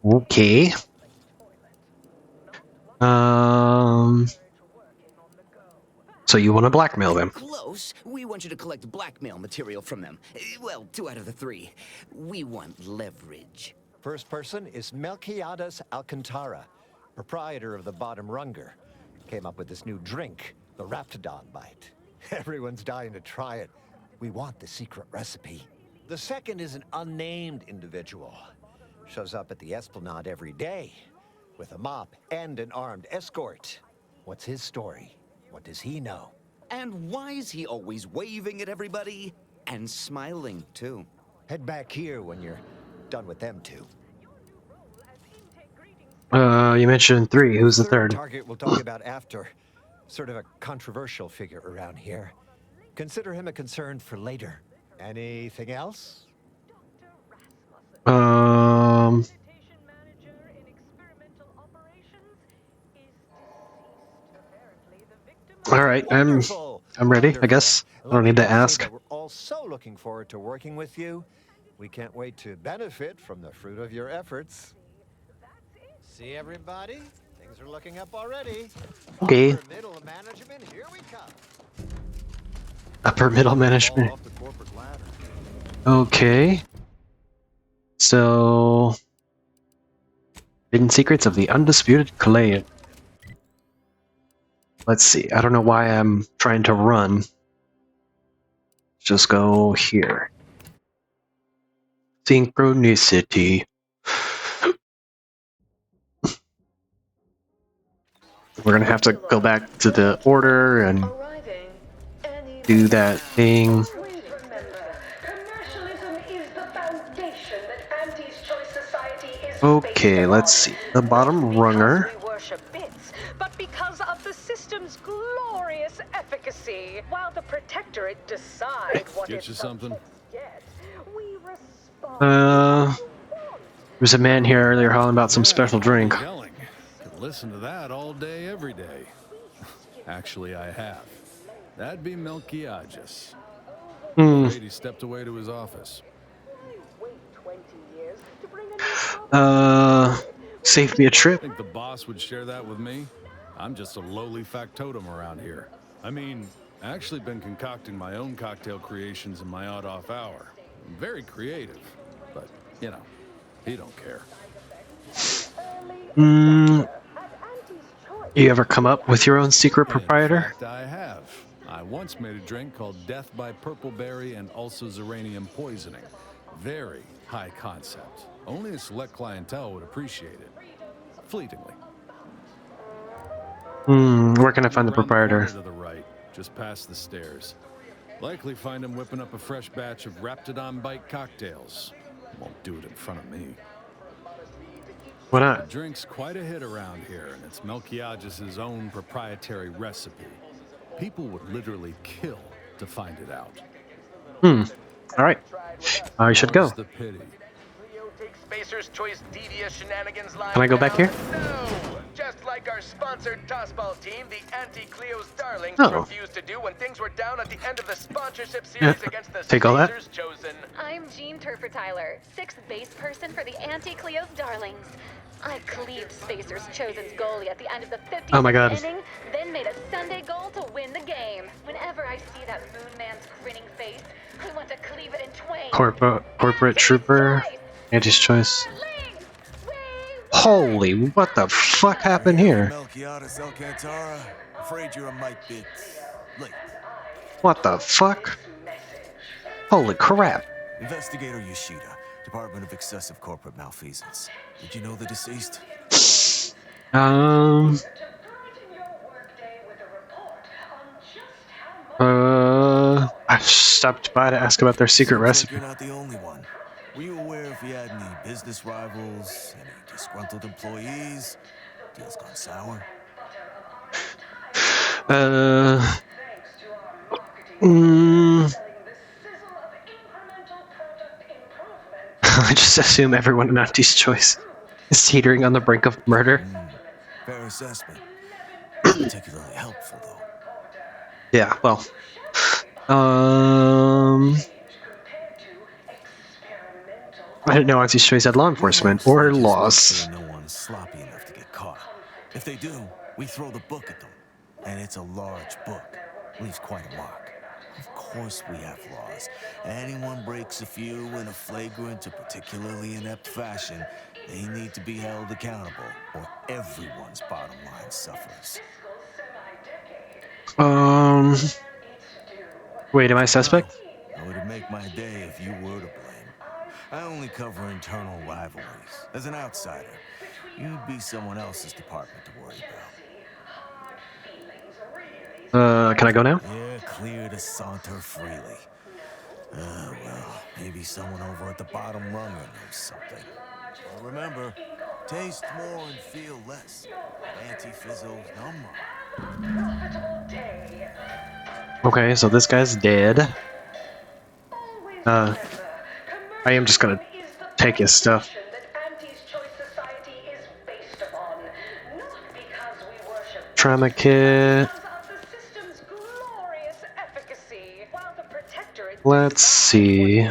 Okay. So you want to blackmail them? Close. We want you to collect blackmail material from them. Well, 2 out of the 3. We want leverage. First person is Melquiades Alcantara, proprietor of the Bottom Runger. Came up with this new drink, the Raptidon Bite. Everyone's dying to try it. We want the secret recipe. The second is an unnamed individual. Shows up at the Esplanade every day, with a mop and an armed escort. What's his story? What does he know? And why is he always waving at everybody? And smiling, too. Head back here when you're done with them 2. You mentioned 3. Who's the third? Target we'll talk about after. Sort of a controversial figure around here. Consider him a concern for later. Anything else? All right, I'm ready, I guess. I don't need to ask. We're all so looking forward to working with you. We can't wait to benefit from the fruit of your efforts. See everybody? Things are looking up already. Okay. Upper middle management, here we come. Upper middle management. Okay. So, hidden secrets of the undisputed claim. Let's see. I don't know why I'm trying to run. Just go here. Synchronicity. We're gonna have to go back to the order and do that thing. Okay, let's see. The bottom runger. But because of the system's glorious efficacy. While the Protectorate decide what Get you something? get, we respond. There's a man here earlier hollering about some special drink. Yelling. Could listen to that all day, every day. Actually, I have. That'd be Melquiades. Afraid he stepped away to his office. Save me a trip. Think the boss would share that with me? I'm just a lowly factotum around here. I mean, I actually been concocting my own cocktail creations in my odd-off hour. I'm very creative, but, you know, he don't care. You ever come up with your own secret proprietor? In fact, I have. I once made a drink called Death by Purpleberry and also Xeranium Poisoning. Very high concept. Only a select clientele would appreciate it. Fleetingly. Where can I find the proprietor? To the right, just past the stairs. Likely find him whipping up a fresh batch of Raptidon Bite cocktails. Won't do it in front of me. Why not? The drink's quite a hit around here, and it's Melquiades' own proprietary recipe. People would literally kill to find it out. All right. I should go. The pity. Spacer's Choice devious shenanigans line. Can I go back here? No! Just like our sponsored tossball team, the Anti-Cleo's Darlings refused to do when things were down at the end of the sponsorship series against the Take all that. Spacer's Chosen. I'm Jean Turfer-Tyler, 6th base person for the Anti-Cleo's Darlings. I cleaved Spacer's Chosen's goalie at the end of the 50th inning, then made a Sunday goal to win the game. Whenever I see that Moon Man's grinning face, I want to cleave it in twain. Corporate trooper. Anti's choice. Holy, what the fuck happened here? Melquiades Alcantara, afraid you're a mite bit late. What the fuck? Holy crap. Investigator Yoshida, Department of Excessive Corporate Malfeasance. Did you know the deceased? I stopped by to ask about their secret recipe. You're not the only one. Were you aware if he had any business rivals, any disgruntled employees? Deals gone sour? I just assume everyone in Auntie's choice is teetering on the brink of murder. Fair assessment. Not particularly helpful, though. Yeah, well. I didn't know Auntie's choice had law enforcement or laws. No one's sloppy enough to get caught. If they do, we throw the book at them. And it's a large book. Leaves quite a mark. Of course we have laws. Anyone breaks a few in a flagrant or particularly inept fashion, they need to be held accountable, or everyone's bottom line suffers. Wait, am I suspect? It would make my day if you were to blame. I only cover internal rivalries. As an outsider, you'd be someone else's department to worry about. Can I go now? Yeah, clear to saunter freely. Well, maybe someone over at the bottom rung knows something. Well, remember, taste more and feel less. Anti-fizzle number. Okay, so this guy's dead. I am just gonna take his stuff. Trauma kit. Let's see.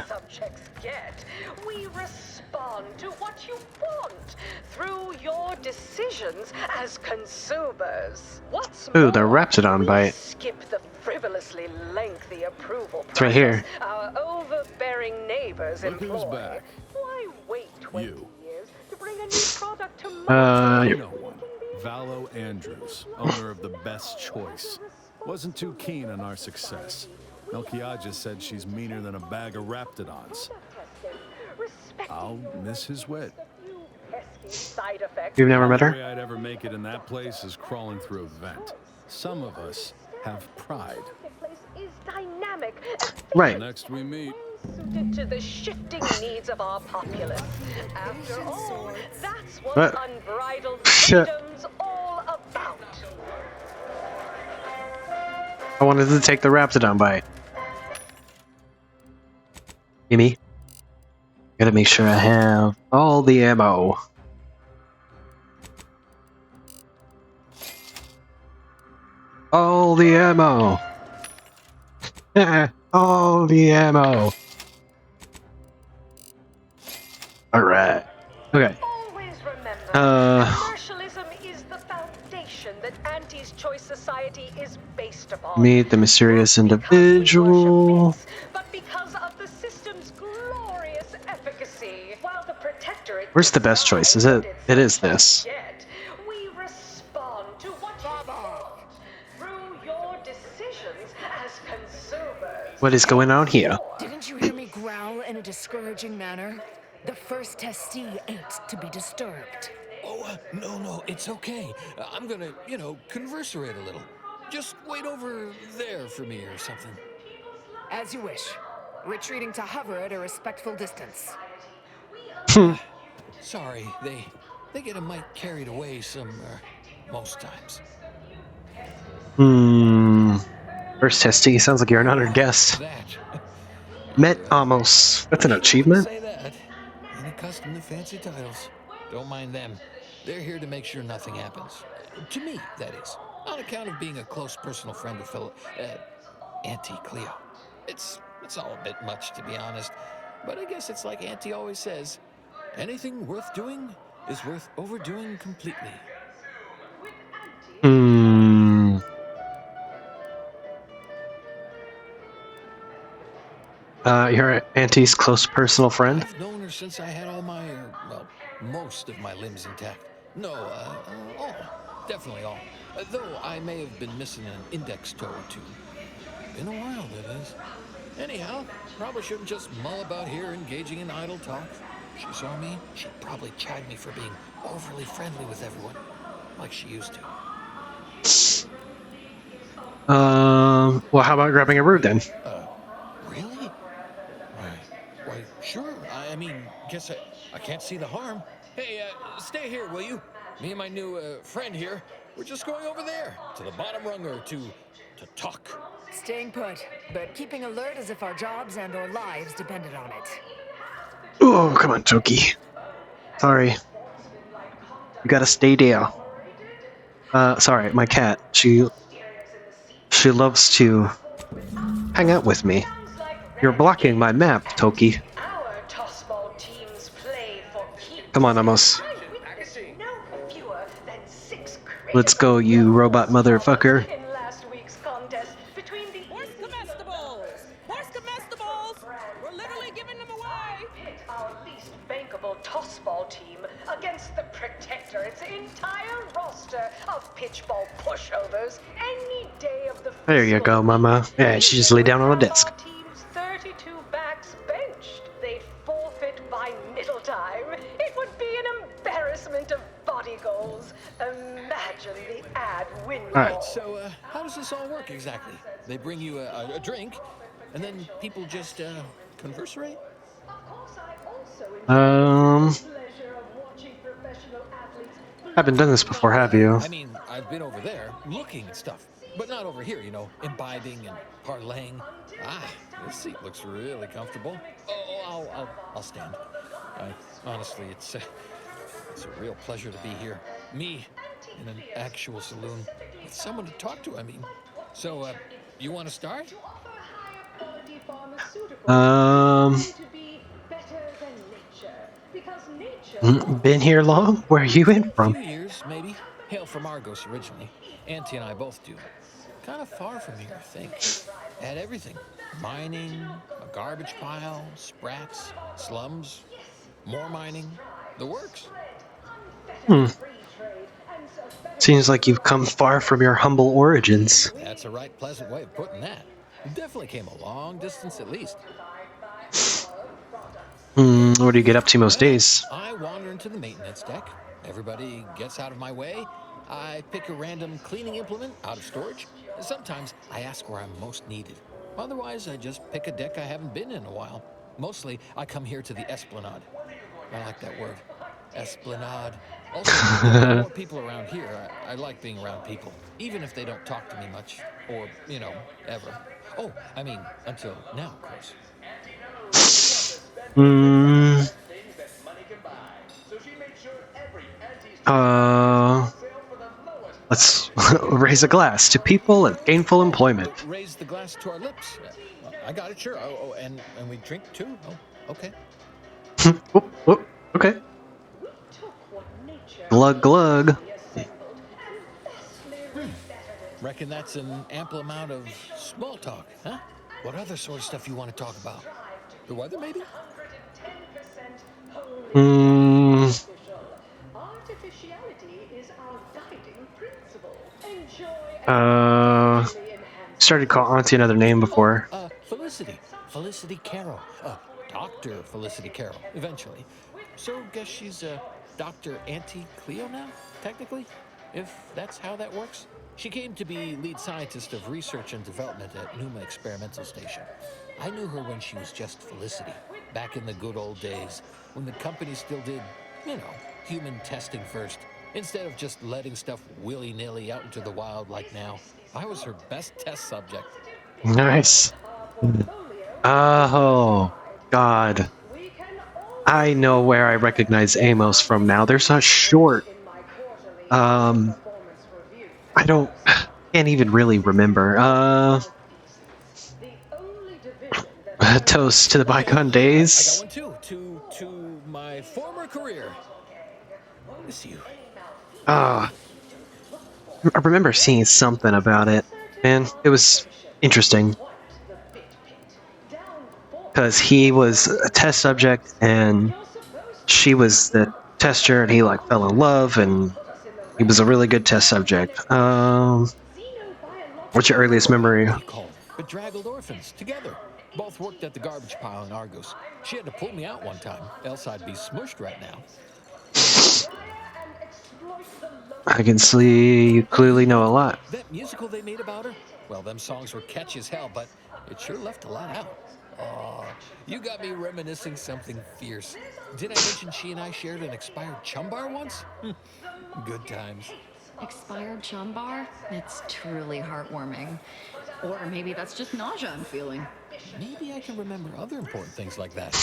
We respond to what you want through your decisions as consumers. What's Ooh, the Raptidon Bite. skip the frivolously lengthy approval process It's right here. our overbearing neighbors Look who's employ. back. Why wait 20 years to bring a new product to You market? know one. Valo Andrews, owner of the Best Choice. Wasn't too keen on our success. Melquiades said she's meaner than a bag of Raptidons. I'll miss his wit. Side effects. You've never met The her? way I'd ever make it in that place is crawling through a vent. Some of us have pride. Place is dynamic, Right. Next we meet. suited to the shifting needs of our populace. After all, that's what What? unbridled freedom's all about. I wanted to take the Raptidon bite. Gimme. Gotta make sure I have all the ammo. All the ammo. All the ammo. Alright. Okay. Always remember, commercialism is the foundation that Auntie's Choice Society is based upon. Meet the mysterious individual. But because of the system's glorious efficacy, while the Protectorate Where's the best choice? Is it? It is this. we respond to what you want through your decisions as consumers. What is going on here? Didn't you hear me growl in a discouraging manner? The first testee ain't to be disturbed. Oh, no, it's okay. I'm gonna, converserate a little. Just wait over there for me or something. As you wish. Retreating to hover at a respectful distance. Sorry, they get a mite carried away most times. First testee sounds like you're an honored guest. Met Amos. That's an achievement. Say that. Ain't accustomed to fancy titles. Don't mind them. They're here to make sure nothing happens. To me, that is. On account of being a close personal friend of fellow Auntie Cleo. It's all a bit much, to be honest. But I guess it's like Auntie always says, anything worth doing is worth overdoing completely. Your auntie's close personal friend? I've known her since I had all my, most of my limbs intact. No, all. Definitely all. Though I may have been missing an index toe or two. Been a while, that is. Anyhow, probably shouldn't just mull about here engaging in idle talk. If she saw me, she'd probably chide me for being overly friendly with everyone, like she used to. Well, how about grabbing a root then? Really? Why, sure. I mean, guess I can't see the harm. Hey, stay here, will you? Me and my new friend here, we're just going over there, to the bottom rung or to talk. Staying put, but keeping alert as if our jobs and or lives depended on it. Oh, come on, Toki. Sorry. You gotta stay there. Sorry, my cat. She loves to hang out with me. You're blocking my map, Toki. Come on, Amos. Let's go, you robot motherfucker. We're literally giving them away. Pit our least bankable tossball team against the Protectorate's entire roster of pitchball pushovers any day of the There you go, mama. Yeah, she just lay down on the desk. team's 32 backs benched. They'd forfeit by middle time. It would be an embarrassment of body goals. Imagine the ad windfall. Alright. So, how does this all work exactly? They bring you a drink, and then people just converserate? Haven't done this before, have you? I mean, I've been over there looking at stuff, but not over here, imbibing and parlaying. This seat looks really comfortable. Oh, I'll stand. Honestly, it's a real pleasure to be here. Me in an actual saloon with someone to talk to. I mean, so you want to start? Been here long? Where are you in from? A few years, maybe. Hail from Argos originally. Auntie and I both do. Kind of far from here, I think. Had everything. Mining, a garbage pile, sprats, slums, more mining. The works. Seems like you've come far from your humble origins. That's a right pleasant way of putting that. Definitely came a long distance at least. What do you get up to most days? I wander into the maintenance deck. Everybody gets out of my way. I pick a random cleaning implement out of storage. Sometimes I ask where I'm most needed. Otherwise, I just pick a deck I haven't been in a while. Mostly, I come here to the Esplanade. I like that word. Esplanade. Also, there are more people around here. I like being around people, even if they don't talk to me much, or, ever. Oh, I mean, until now, of course. Let's raise a glass to people of gainful employment. Raise the glass to our lips. I got it, sure. Oh, and we drink too? Oh, okay. Okay. Glug glug. Reckon that's an ample amount of small talk, huh? What other sort of stuff you want to talk about? The weather, maybe? Started to call Auntie another name before. Felicity. Felicity Carroll. Dr. Felicity Carroll, eventually. So, guess she's Dr. Auntie Cleo now, technically? If that's how that works? She came to be lead scientist of research and development at Numa Experimental Station. I knew her when she was just Felicity, back in the good old days, when the company still did, human testing first, instead of just letting stuff willy-nilly out into the wild like now. I was her best test subject. Nice. Oh, God. I know where I recognize Amos from now. There's a short. I can't even really remember. Toast to the bygone days. I got one too. To my former career. Miss you. I remember seeing something about it, man. It was interesting. Because he was a test subject and she was the tester, and he fell in love, and he was a really good test subject. What's your earliest memory? Bedraggled orphans, together. Both worked at the garbage pile in Argos. She had to pull me out one time, else I'd be smushed right now. I can see you clearly know a lot. That musical they made about her? Well, them songs were catchy as hell, but it sure left a lot out. Oh, you got me reminiscing something fierce. Did I mention she and I shared an expired chum bar once? Good times. Expired chum bar? It's truly heartwarming. Or maybe that's just nausea I'm feeling. Maybe I can remember other important things like that.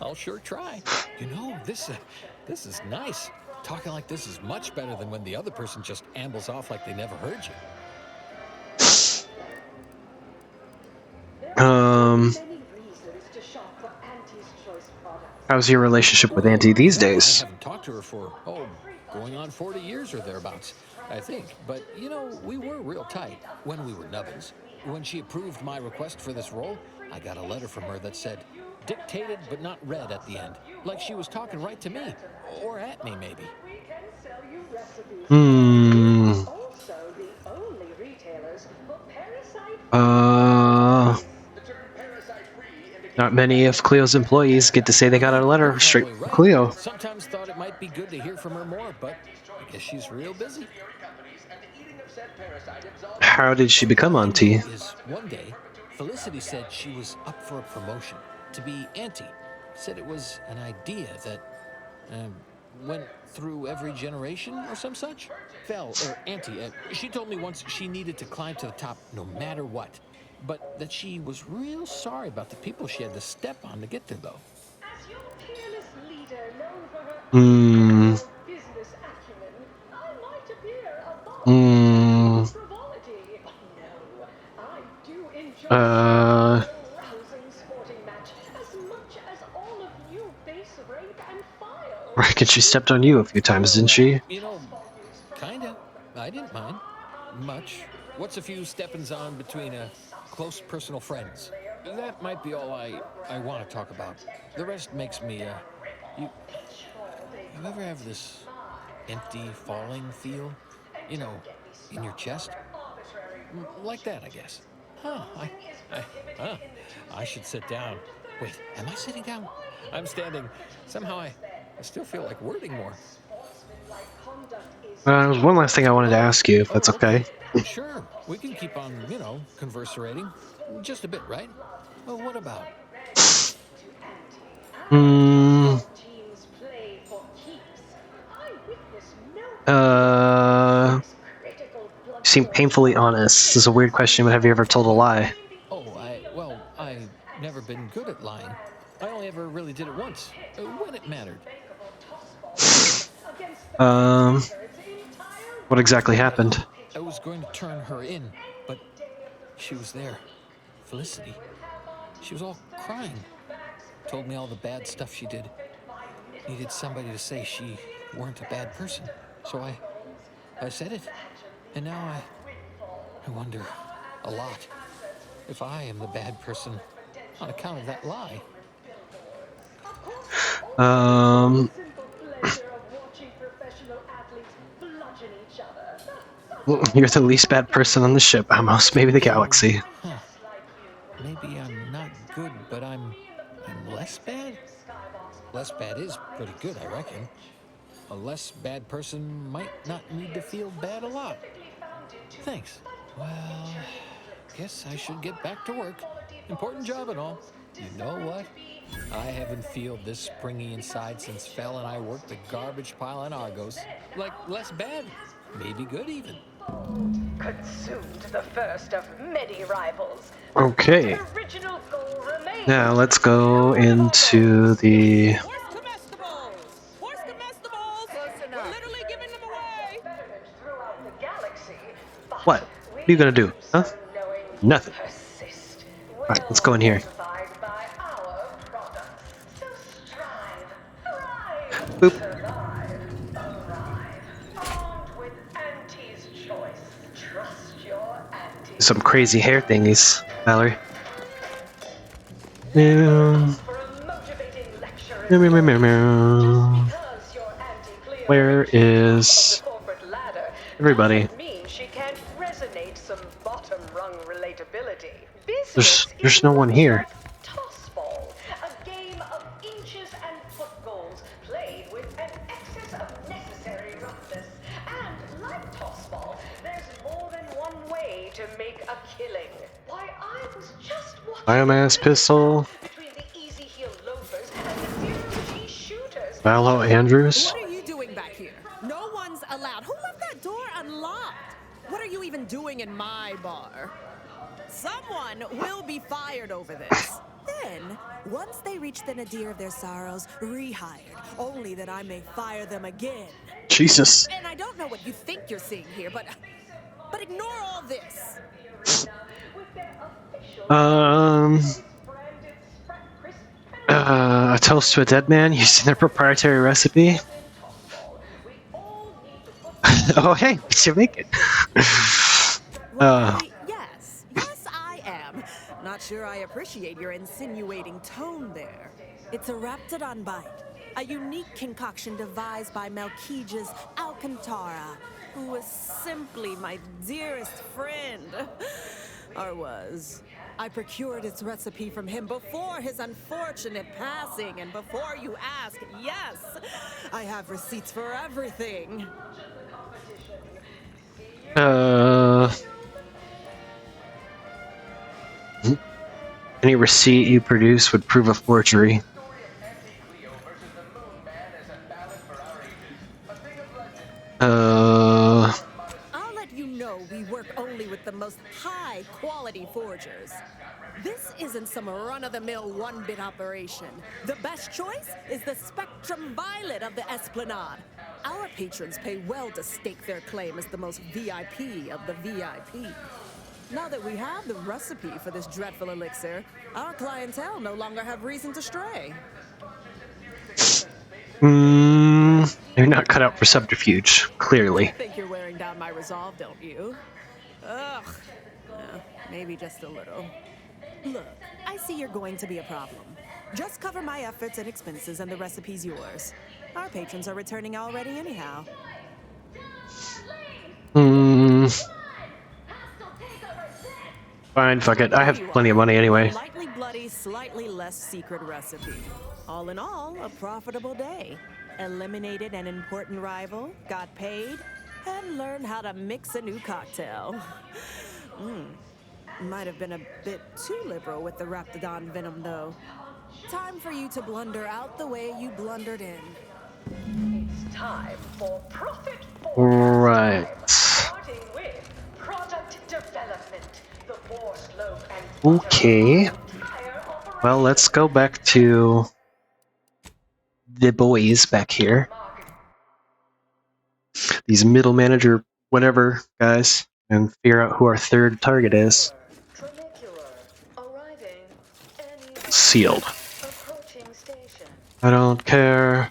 I'll sure try. This is nice. Talking like this is much better than when the other person just ambles off like they never heard you. How's your relationship with Auntie these days? I haven't talked to her for, going on 40 years or thereabouts, I think. But, we were real tight when we were nubbins. When she approved my request for this role, I got a letter from her that said, dictated but not read at the end. Like she was talking right to me. Or at me, maybe. Not many of Cleo's employees get to say they got a letter straight from Cleo. Sometimes thought it might be good to hear from her more, but I guess she's real busy. How did she become Auntie? One day, Felicity said she was up for a promotion to be Auntie. Said it was an idea that went through every generation or some such. Auntie. She told me once she needed to climb to the top no matter what. But that she was real sorry about the people she had to step on to get there, though. I reckon she stepped on you a few times, didn't she? Kinda. I didn't mind. Much. What's a few steppings on between close personal friends? That might be all I want to talk about. The rest makes me, you ever have this empty falling feel? In your chest? Like that, I guess. I should sit down. Wait, am I sitting down? I'm standing. Somehow I still feel like wording more. There's one last thing I wanted to ask you, if that's okay. Sure, we can keep on, converserating. Just a bit, right? Well, what about? Hmm. You seem painfully honest. This is a weird question, but have you ever told a lie? Oh, I've never been good at lying. I only ever really did it once, when it mattered. What exactly happened? I was going to turn her in, but she was there. Felicity. She was all crying. Told me all the bad stuff she did. Needed somebody to say she weren't a bad person. So I said it. And now I wonder a lot if I am the bad person on account of that lie. You're the least bad person on the ship, almost. Maybe the galaxy. Huh. Maybe I'm not good, but I'm less bad? Less bad is pretty good, I reckon. A less bad person might not need to feel bad a lot. Thanks. Well, guess I should get back to work. Important job and all. You know what? I haven't felt this springy inside since Fel and I worked the garbage pile on Argos. Like, less bad. Maybe good, even. Consumed the first of many rivals. Okay. Now let's go into the... What? What are you gonna do? Huh? Nothing. Alright, let's go in here. Boop. Some crazy hair thingies, Valerie. Where is everybody? There's no one here. Biomass pistol. Valo Andrews. What are you doing back here? No one's allowed. Who left that door unlocked? What are you even doing in my bar? Someone will be fired over this. Then, once they reach the nadir of their sorrows, rehired, only that I may fire them again. Jesus. And I don't know what you think you're seeing here, but ignore all this. A toast to a dead man using their proprietary recipe. Oh, hey, what's your make it? Yes, I am. Not sure I appreciate your insinuating tone there. It's a Raptidon bite, a unique concoction devised by Melquiades Alcantara, who was simply my dearest friend. Or was. I procured its recipe from him before his unfortunate passing, and before you ask, yes, I have receipts for everything. Any receipt you produce would prove a forgery. I'll let you know we work only with the most high-quality forgers. This isn't some run-of-the-mill one-bit operation. The best choice is the Spectrum Violet of the Esplanade. Our patrons pay well to stake their claim as the most VIP of the VIP. Now that we have the recipe for this dreadful elixir, our clientele no longer have reason to stray. You're not cut out for subterfuge, clearly. You think you're wearing down my resolve, don't you? Ugh. Maybe just a little. Look, I see you're going to be a problem. Just cover my efforts and expenses and the recipe's yours. Our patrons are returning already anyhow. Fine, fuck it. I have plenty of money anyway. Lightly bloody slightly less secret recipe. All in all, a profitable day. Eliminated an important rival, got paid, and learned how to mix a new cocktail. Might have been a bit too liberal with the Raptidon venom, though. Time for you to blunder out the way you blundered in. It's time for profit Right. starting with product development. The Boar's Loaf and Okay. Well, let's go back to the boys back here. These middle manager whatever guys, and figure out who our third target is. Sealed. I don't care.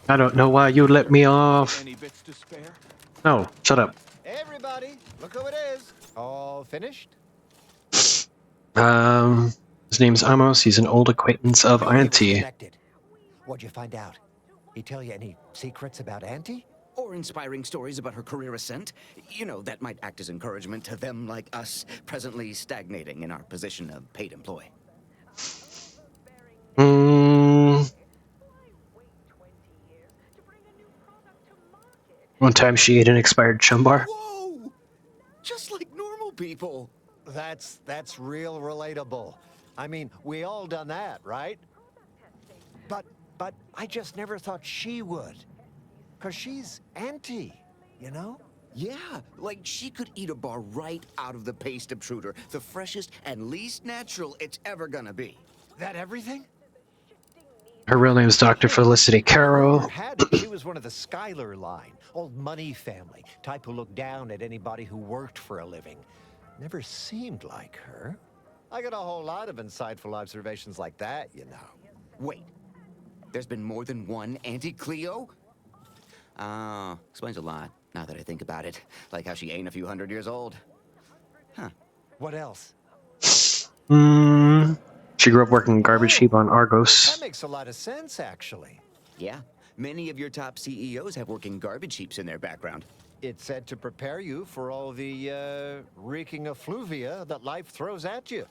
I don't know why you let me off. Any bits to spare? No, shut up. Everybody, look who it is. All finished? His name's Amos. He's an old acquaintance of Auntie. Connected. What'd you find out? He tell you any secrets about Auntie? Or inspiring stories about her career ascent? You know, that might act as encouragement to them like us, presently stagnating in our position of paid employee. One time she ate an expired chum bar. Whoa! Just like normal people. That's real relatable. I mean, we all done that, right? But I just never thought she would. 'Cause she's Auntie, you know? Yeah, like she could eat a bar right out of the paste obtruder, the freshest and least natural it's ever gonna be. That everything? Her real name is Dr. Felicity Carroll. She was one of the Schuyler line, old money family, type who looked down at anybody who worked for a living. Never seemed like her. I got a whole lot of insightful observations like that, you know. Wait, there's been more than one Auntie Cleo? Explains a lot, now that I think about it. Like how she ain't a few hundred years old. Huh. What else? She grew up working garbage heap on That Argos. makes a lot of sense, actually. Yeah, many of your top CEOs have working garbage heaps in their background. It's said to prepare you for all the reeking effluvia that life throws at you.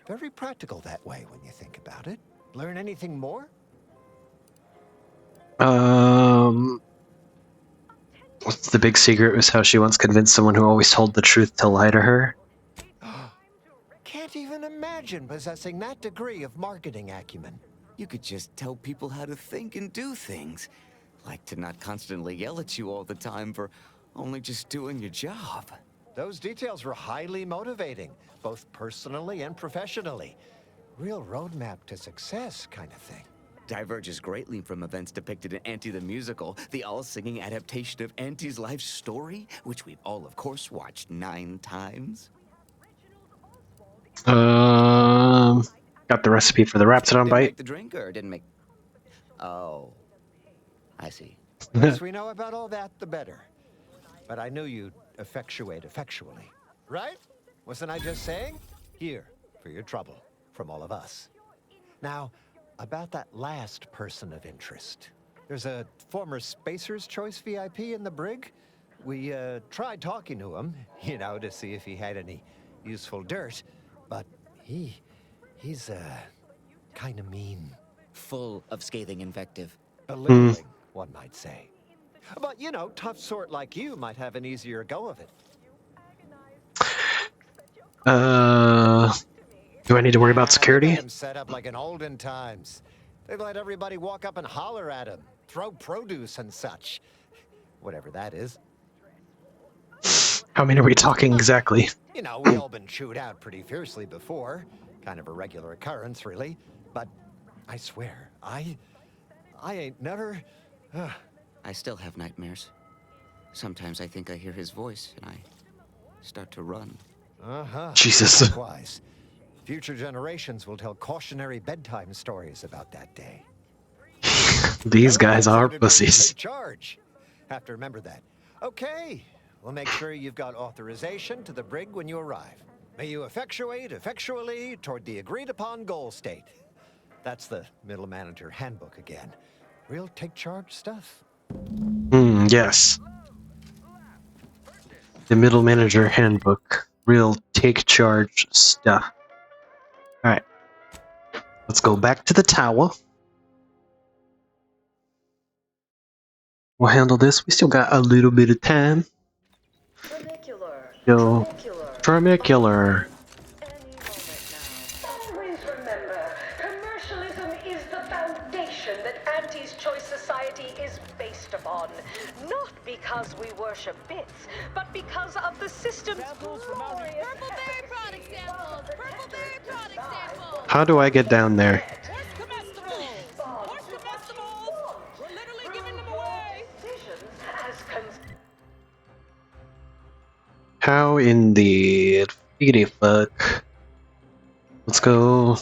Very practical that way when you think about it. Learn anything more? What's the big secret was how she once convinced someone who always told the truth to lie to her. Can't even imagine possessing that degree of marketing acumen. You could just tell people how to think and do things. Like to not constantly yell at you all the time for only just doing your job. Those details were highly motivating, both personally and professionally. Real roadmap to success kind of thing. Diverges greatly from events depicted in Auntie the Musical, the all-singing adaptation of Auntie's life story, which we've all, of course, watched 9 times. Got the recipe for the Raptidon Didn't bite. make the drink or didn't make... Oh, I see. The less we know about all that, the better. But I knew you'd effectuate effectually. Right? Wasn't I just saying? Here, for your trouble, from all of us. Now, about that last person of interest. There's a former Spacer's Choice VIP in the brig. We tried talking to him, you know, to see if he had any useful dirt. But he's kind of mean. Full of scathing invective. Belittling, one might say. But, you know, tough sort like you might have an easier go of it. Do I need to worry about security? They got him set up like in olden times. They let everybody walk up and holler at him, throw produce and such. Whatever that is. How many are we talking exactly? You know, we all been chewed out pretty fiercely before. Kind of a regular occurrence, really. But I swear, I ain't never... I still have nightmares. Sometimes I think I hear his voice and I start to run. Jesus. Likewise. Future generations will tell cautionary bedtime stories about that day. These guys are pussies. Take charge. Have to remember that. Okay, we'll make sure you've got authorization to the brig when you arrive. May you effectuate effectually toward the agreed upon goal state. That's the middle manager handbook again. Real take charge stuff. Yes. The middle manager handbook. Real take charge stuff. Let's go back to the tower. We'll handle this. We still got a little bit of time. Yo, Tramicular. Always remember, commercialism is the foundation that Auntie's Choice Society is based upon. Not because we worship bits, but because of the system's glorious... Purple berry product samples! Purple berry product samples! How do I get down there? How in the figgity fuck? Let's go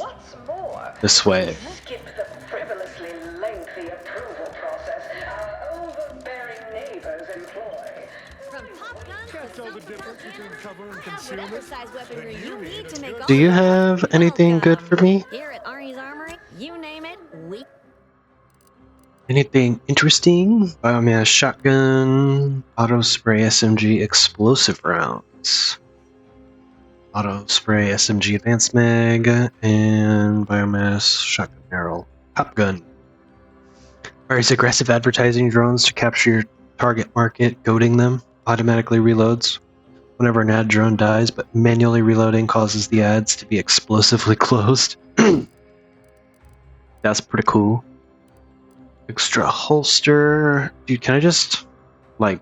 this way. Skip the frivolously lengthy approval process our overbearing neighbors employ. From pop guns to tell the difference between cover and concealment. Weaponry you need to make Do you have anything good for me? Here at Arnie's Armory, you name it, we... Anything interesting? Biomass shotgun, auto spray SMG explosive rounds, auto spray SMG advanced mag, and biomass shotgun barrel. Pop gun. Fires aggressive advertising drones to capture your target market, goading them. Automatically reloads whenever an ad drone dies, but manually reloading causes the ads to be explosively closed. That's pretty cool. Extra holster. Dude, can I just, like,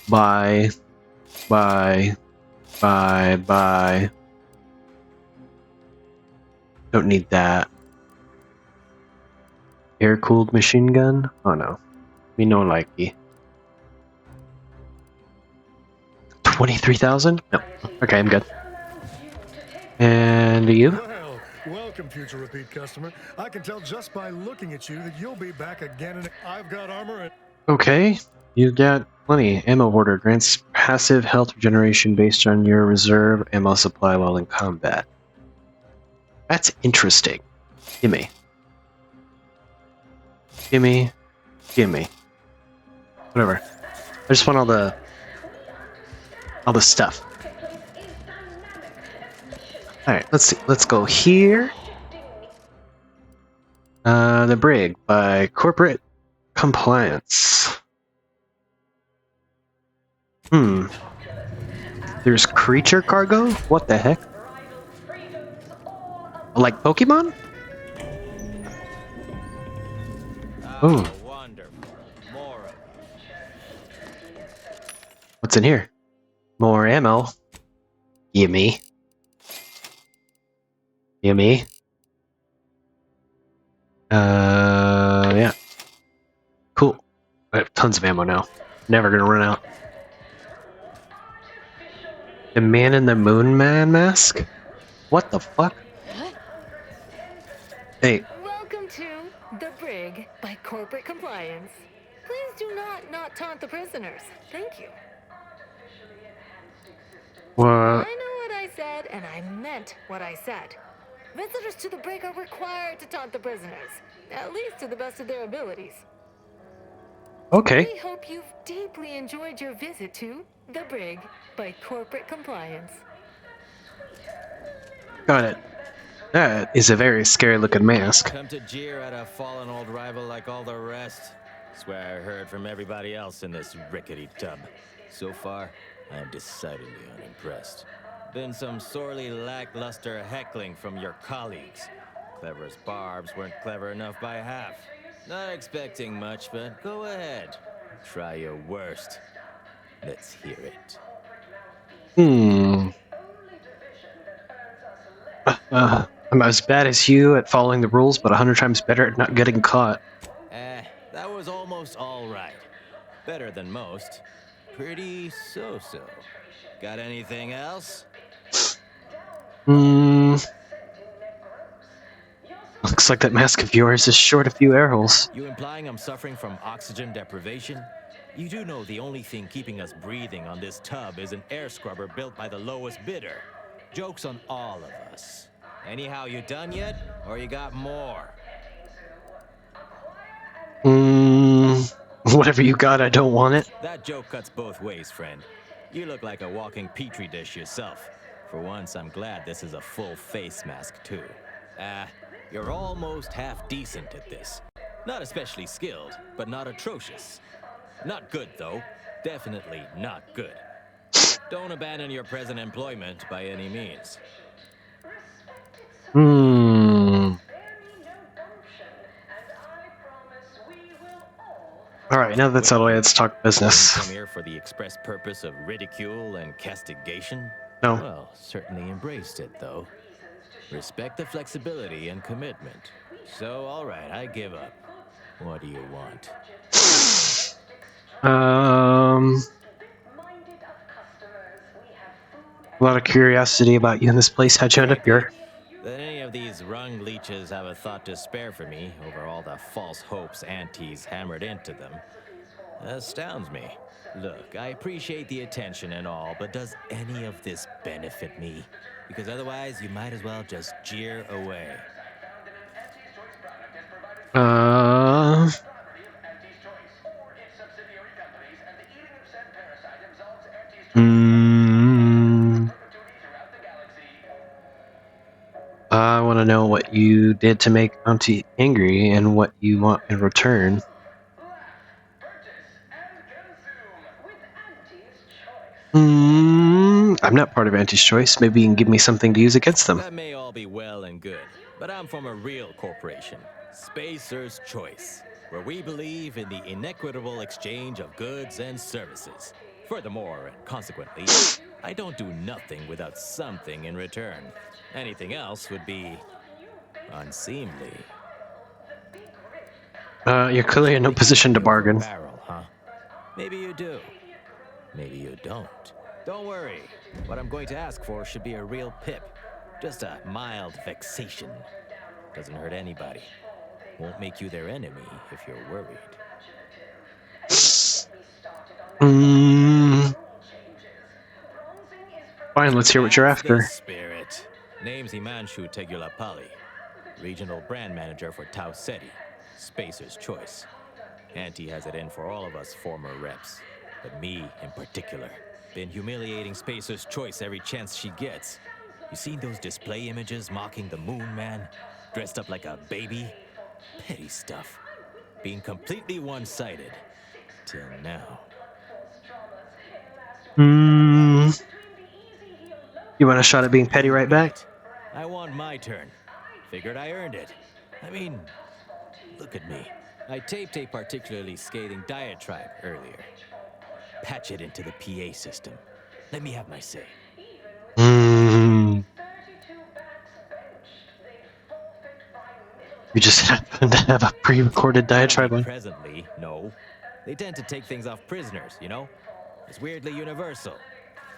buy. Don't need that. Air-cooled machine gun? Oh no. We no likey. 23,000? No. Okay, I'm good. And you? Well, welcome, future repeat customer. I can tell just by looking at you that you'll be back again, and I've got armor and... Okay, you got plenty. Ammo hoarder grants passive health regeneration based on your reserve ammo supply while in combat. That's interesting. Gimme. Gimme. Gimme. Whatever. I just want all the stuff. Alright, let's see. Let's go here. The Brig by Corporate Compliance. There's creature cargo? What the heck? Like Pokemon? Ooh. What's in here? More ammo. Gimme. Gimme. Yeah. Cool. I have tons of ammo now. Never gonna run out. The Man in the Moon Man mask? What the fuck? Hey. Welcome to The Brig by Corporate Compliance. Please do not taunt the prisoners. Thank you. What? I know what I said, and I meant what I said. Visitors to the Brig are required to taunt the prisoners, at least to the best of their abilities. Okay. We hope you've deeply enjoyed your visit to The Brig by Corporate Compliance. Got it. That is a very scary looking mask. Come to jeer at a fallen old rival like all the rest. Swear I heard from everybody else in this rickety tub. So far, I am decidedly unimpressed. Been some sorely lackluster heckling from your colleagues. Clever as barbs weren't clever enough by half. Not expecting much, but go ahead. Try your worst. Let's hear it. I'm as bad as you at following the rules, but 100 times better at not getting caught. That was almost all right. Better than most. Pretty so-so. Got anything else? Looks like that mask of yours is short a few air holes. You implying I'm suffering from oxygen deprivation? You do know the only thing keeping us breathing on this tub is an air scrubber built by the lowest bidder. Joke's on all of us. Anyhow, you done yet? Or you got more? Whatever you got, I don't want it. That joke cuts both ways, friend. You look like a walking petri dish yourself. For once, I'm glad this is a full face mask, too. You're almost half decent at this. Not especially skilled, but not atrocious. Not good, though. Definitely not good. Don't abandon your present employment by any means. Alright, now that's out of the way, let's talk business. Come here for the express purpose of ridicule and castigation? No. Well, certainly embraced it, though. Respect the flexibility and commitment. So, alright, I give up. What do you want? A lot of curiosity about you in this place. How'd you end up here? That any of these rung leeches have a thought to spare for me over all the false hopes aunties hammered into them astounds me. Look, I appreciate the attention and all, but does any of this benefit me? Because otherwise, you might as well just jeer away. I want to know what you did to make Auntie angry and what you want in return. I'm not part of Auntie's Choice. Maybe you can give me something to use against them. That may all be well and good, but I'm from a real corporation, Spacer's Choice, where we believe in the inequitable exchange of goods and services. Furthermore, and consequently, I don't do nothing without something in return. Anything else would be unseemly. You're clearly in no position to bargain. Barrel, huh? Maybe you do. Maybe you don't. Don't worry. What I'm going to ask for should be a real pip. Just a mild vexation. Doesn't hurt anybody. Won't make you their enemy if you're worried. Fine, let's hear what you're after. Spirit. Name's Himanshu Tegulapalli. Regional brand manager for Tau Ceti. Spacer's Choice. Auntie has it in for all of us former reps. But me, in particular. Been humiliating Spacer's Choice every chance she gets. You seen those display images mocking the Moon Man? Dressed up like a baby? Petty stuff. Being completely one-sided. Till now. You want a shot at being petty right back? I want my turn. Figured I earned it. I mean, look at me. I taped a particularly scathing diatribe earlier. Patch it into the PA system. Let me have my say. You just happen to have a pre-recorded diatribe on. Presently, no. They tend to take things off prisoners, you know? It's weirdly universal.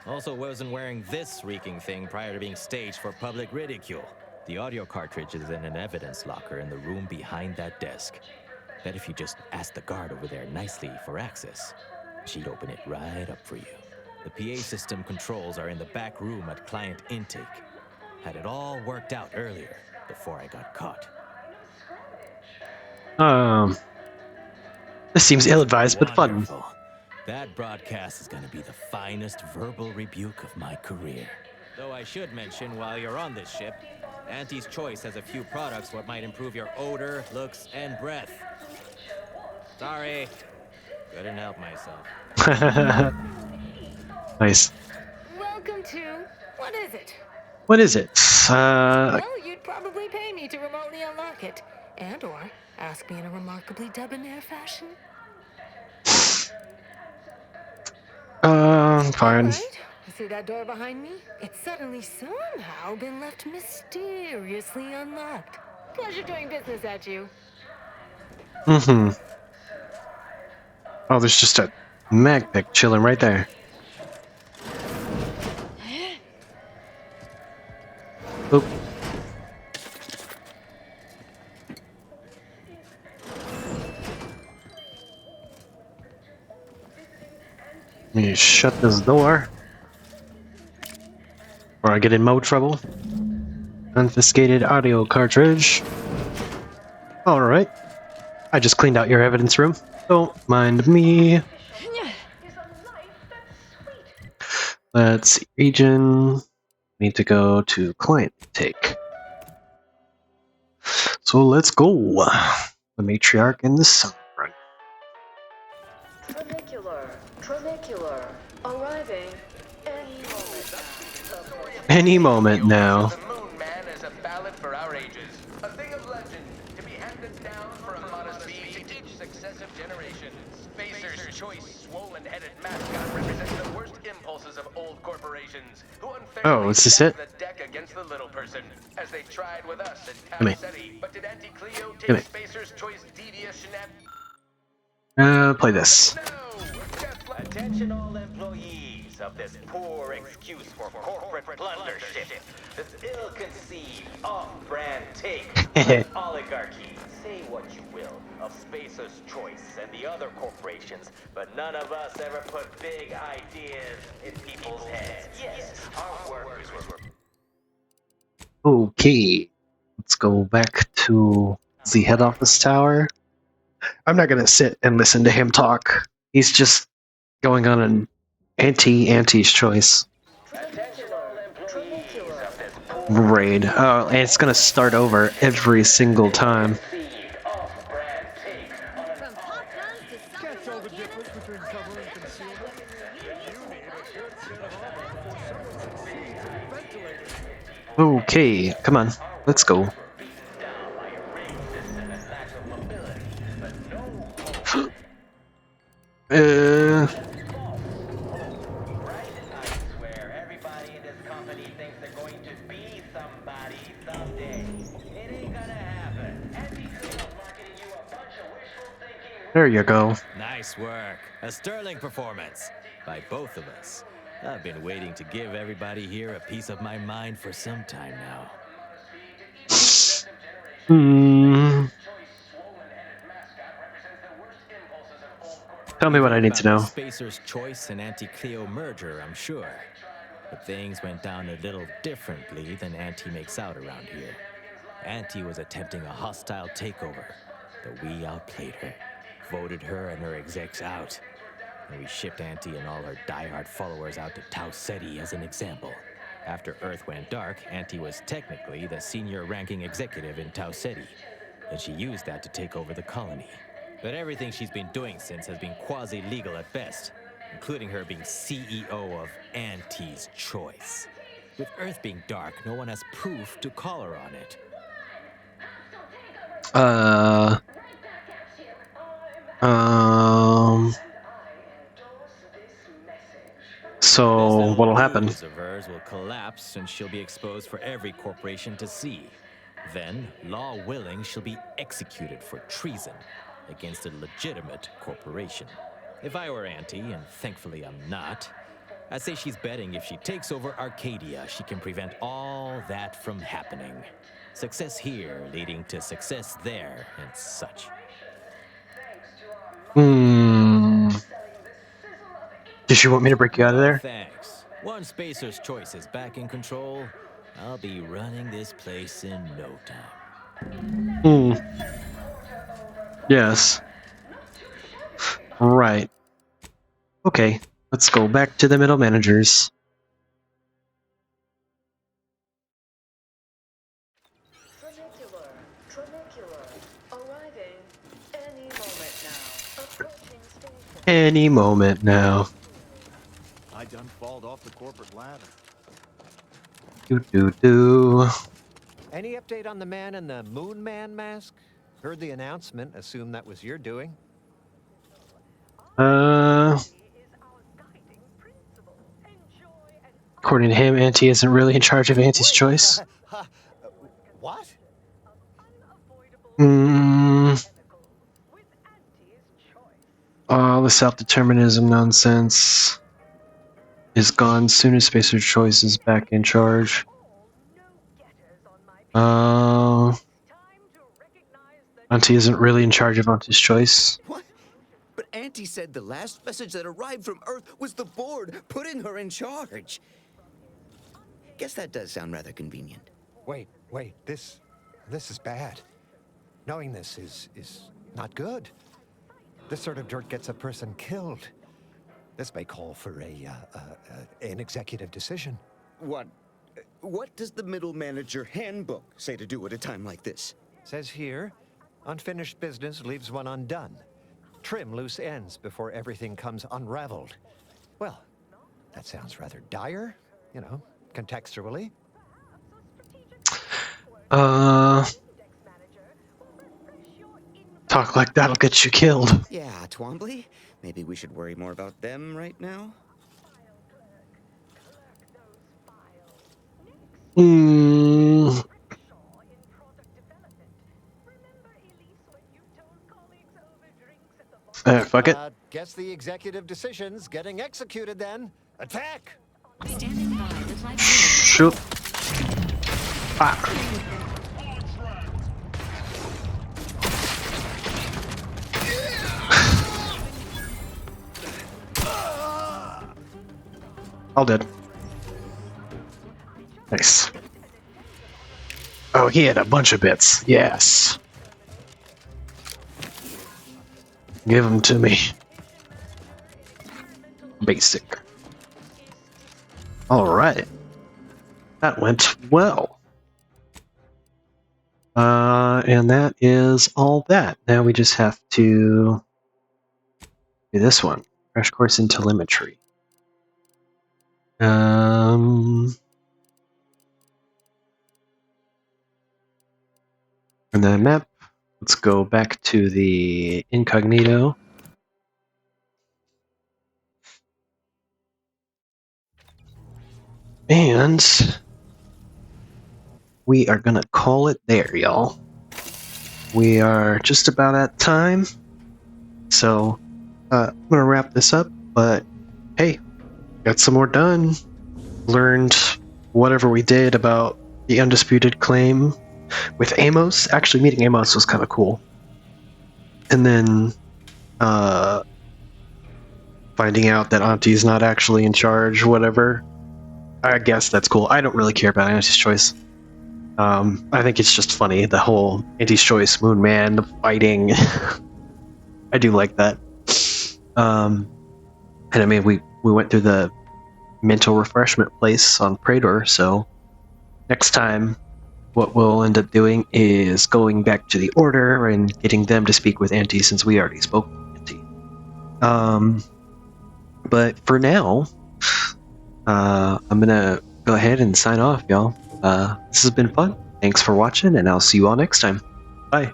Also wasn't wearing this reeking thing prior to being staged for public ridicule. The audio cartridge is in an evidence locker in the room behind that desk. Bet if you just ask the guard over there nicely for access, she'd open it right up for you. The PA system controls are in the back room at client intake. Had it all worked out earlier, before I got caught. This seems ill-advised, but fun. Wonderful. That broadcast is going to be the finest verbal rebuke of my career. Though I should mention, while you're on this ship, Auntie's Choice has a few products what might improve your odor, looks, and breath. Sorry. Couldn't help myself. Nice. Welcome to... What is it? What is it? Well, you'd probably pay me to remotely unlock it. And or ask me in a remarkably debonair fashion. Fine. Right. See that door behind me? It's suddenly somehow been left mysteriously unlocked. Pleasure doing business at you. Oh, there's just a mag pick chilling right there. Oop. Let me shut this door, or I get in more trouble. Confiscated audio cartridge. Alright. I just cleaned out your evidence room. Don't mind me. Let's see. Region. need to go to client intake. So let's go. The matriarch and the sovereign. Tranicular, arriving Any moment now. The Moon Man is a ballad for our ages, a thing of legend to be handed down for a modest fee to each successive generation. Spacer's choice swollen-headed mascot represents the worst impulses of old corporations who unfairly is this it? stack the deck against the little person, as they tried with us at Come here. Tau Ceti. But did Auntie Cleo Come take Spacer's choice devious shenanigans? Play this. Attention all employees of this poor excuse for corporate plundership. This ill-conceived, off-brand take of oligarchy. Say what you will of Spacer's Choice and the other corporations, but none of us ever put big ideas in people's heads. Yes, our workers were... Okay. Let's go back to the head office tower. I'm not gonna sit and listen to him talk. He's just going on an Auntie's choice raid. Oh, and it's gonna start over every single time. Okay, come on, let's go. There you go. Nice work. A sterling performance by both of us. I've been waiting to give everybody here a piece of my mind for some time now. Tell me what I need to know. The Spacer's Choice and Auntie Cleo merger, I'm sure. But things went down a little differently than Auntie makes out around here. Auntie was attempting a hostile takeover, but we outplayed her, voted her and her execs out. And we shipped Auntie and all her diehard followers out to Tau Ceti as an example. After Earth went dark, Auntie was technically the senior ranking executive in Tau Ceti, and she used that to take over the colony. But everything she's been doing since has been quasi-legal at best, including her being CEO of Auntie's Choice. With Earth being dark, no one has proof to call her on it. So what'll happen? This of hers will collapse and she'll be exposed for every corporation to see. Then, law willing, she'll be executed for treason against a legitimate corporation. If I were Auntie, and thankfully I'm not, I'd say she's betting if she takes over Arcadia, she can prevent all that from happening. Success here leading to success there and such. Did you want me to break you out of there? Thanks. Once Spacer's Choice is back in control, I'll be running this place in no time. Yes. Right. Okay, let's go back to the middle managers. Any moment now. I done falled off the corporate ladder. Any update on the man in the Moon Man mask? Heard the announcement, assumed that was your doing. According to him, Auntie isn't really in charge of Auntie's Choice. What? All the self-determinism nonsense is gone soon as Spacer's Choice is back in charge. Auntie isn't really in charge of Auntie's Choice. What? But Auntie said the last message that arrived from Earth was the board putting her in charge. Guess that does sound rather convenient. Wait, this is bad. Knowing this is not good. This sort of dirt gets a person killed. This may call for an executive decision. What? What does the middle manager handbook say to do at a time like this? Says here, unfinished business leaves one undone. Trim loose ends before everything comes unraveled. Well, that sounds rather dire, you know, contextually. Talk like that'll get you killed. Yeah, Twombly. Maybe we should worry more about them right now? Fuck it. Guess the executive decision's getting executed then. Attack! Shoot. Ah. All dead. Nice. Oh, he had a bunch of bits. Yes. Give them to me. Basic. All right. That went well. And that is all that. Now we just have to do this one. Crash course in telemetry. And the map. Let's go back to the incognito. And we are gonna call it there, y'all. We are just about at time. So I'm gonna wrap this up, but hey, got some more done. Learned whatever we did about the undisputed claim with Amos. Actually, meeting Amos was kind of cool. And then finding out that Auntie's not actually in charge, whatever. I guess that's cool. I don't really care about Auntie's choice. I think it's just funny, the whole Auntie's choice, Moon Man fighting. I do like that. And I mean, we went through the mental refreshment place on Praetor, so next time what we'll end up doing is going back to the Order and getting them to speak with Auntie, since we already spoke with Auntie. But for now, I'm gonna go ahead and sign off, y'all. This has been fun. Thanks for watching, and I'll see you all next time. Bye.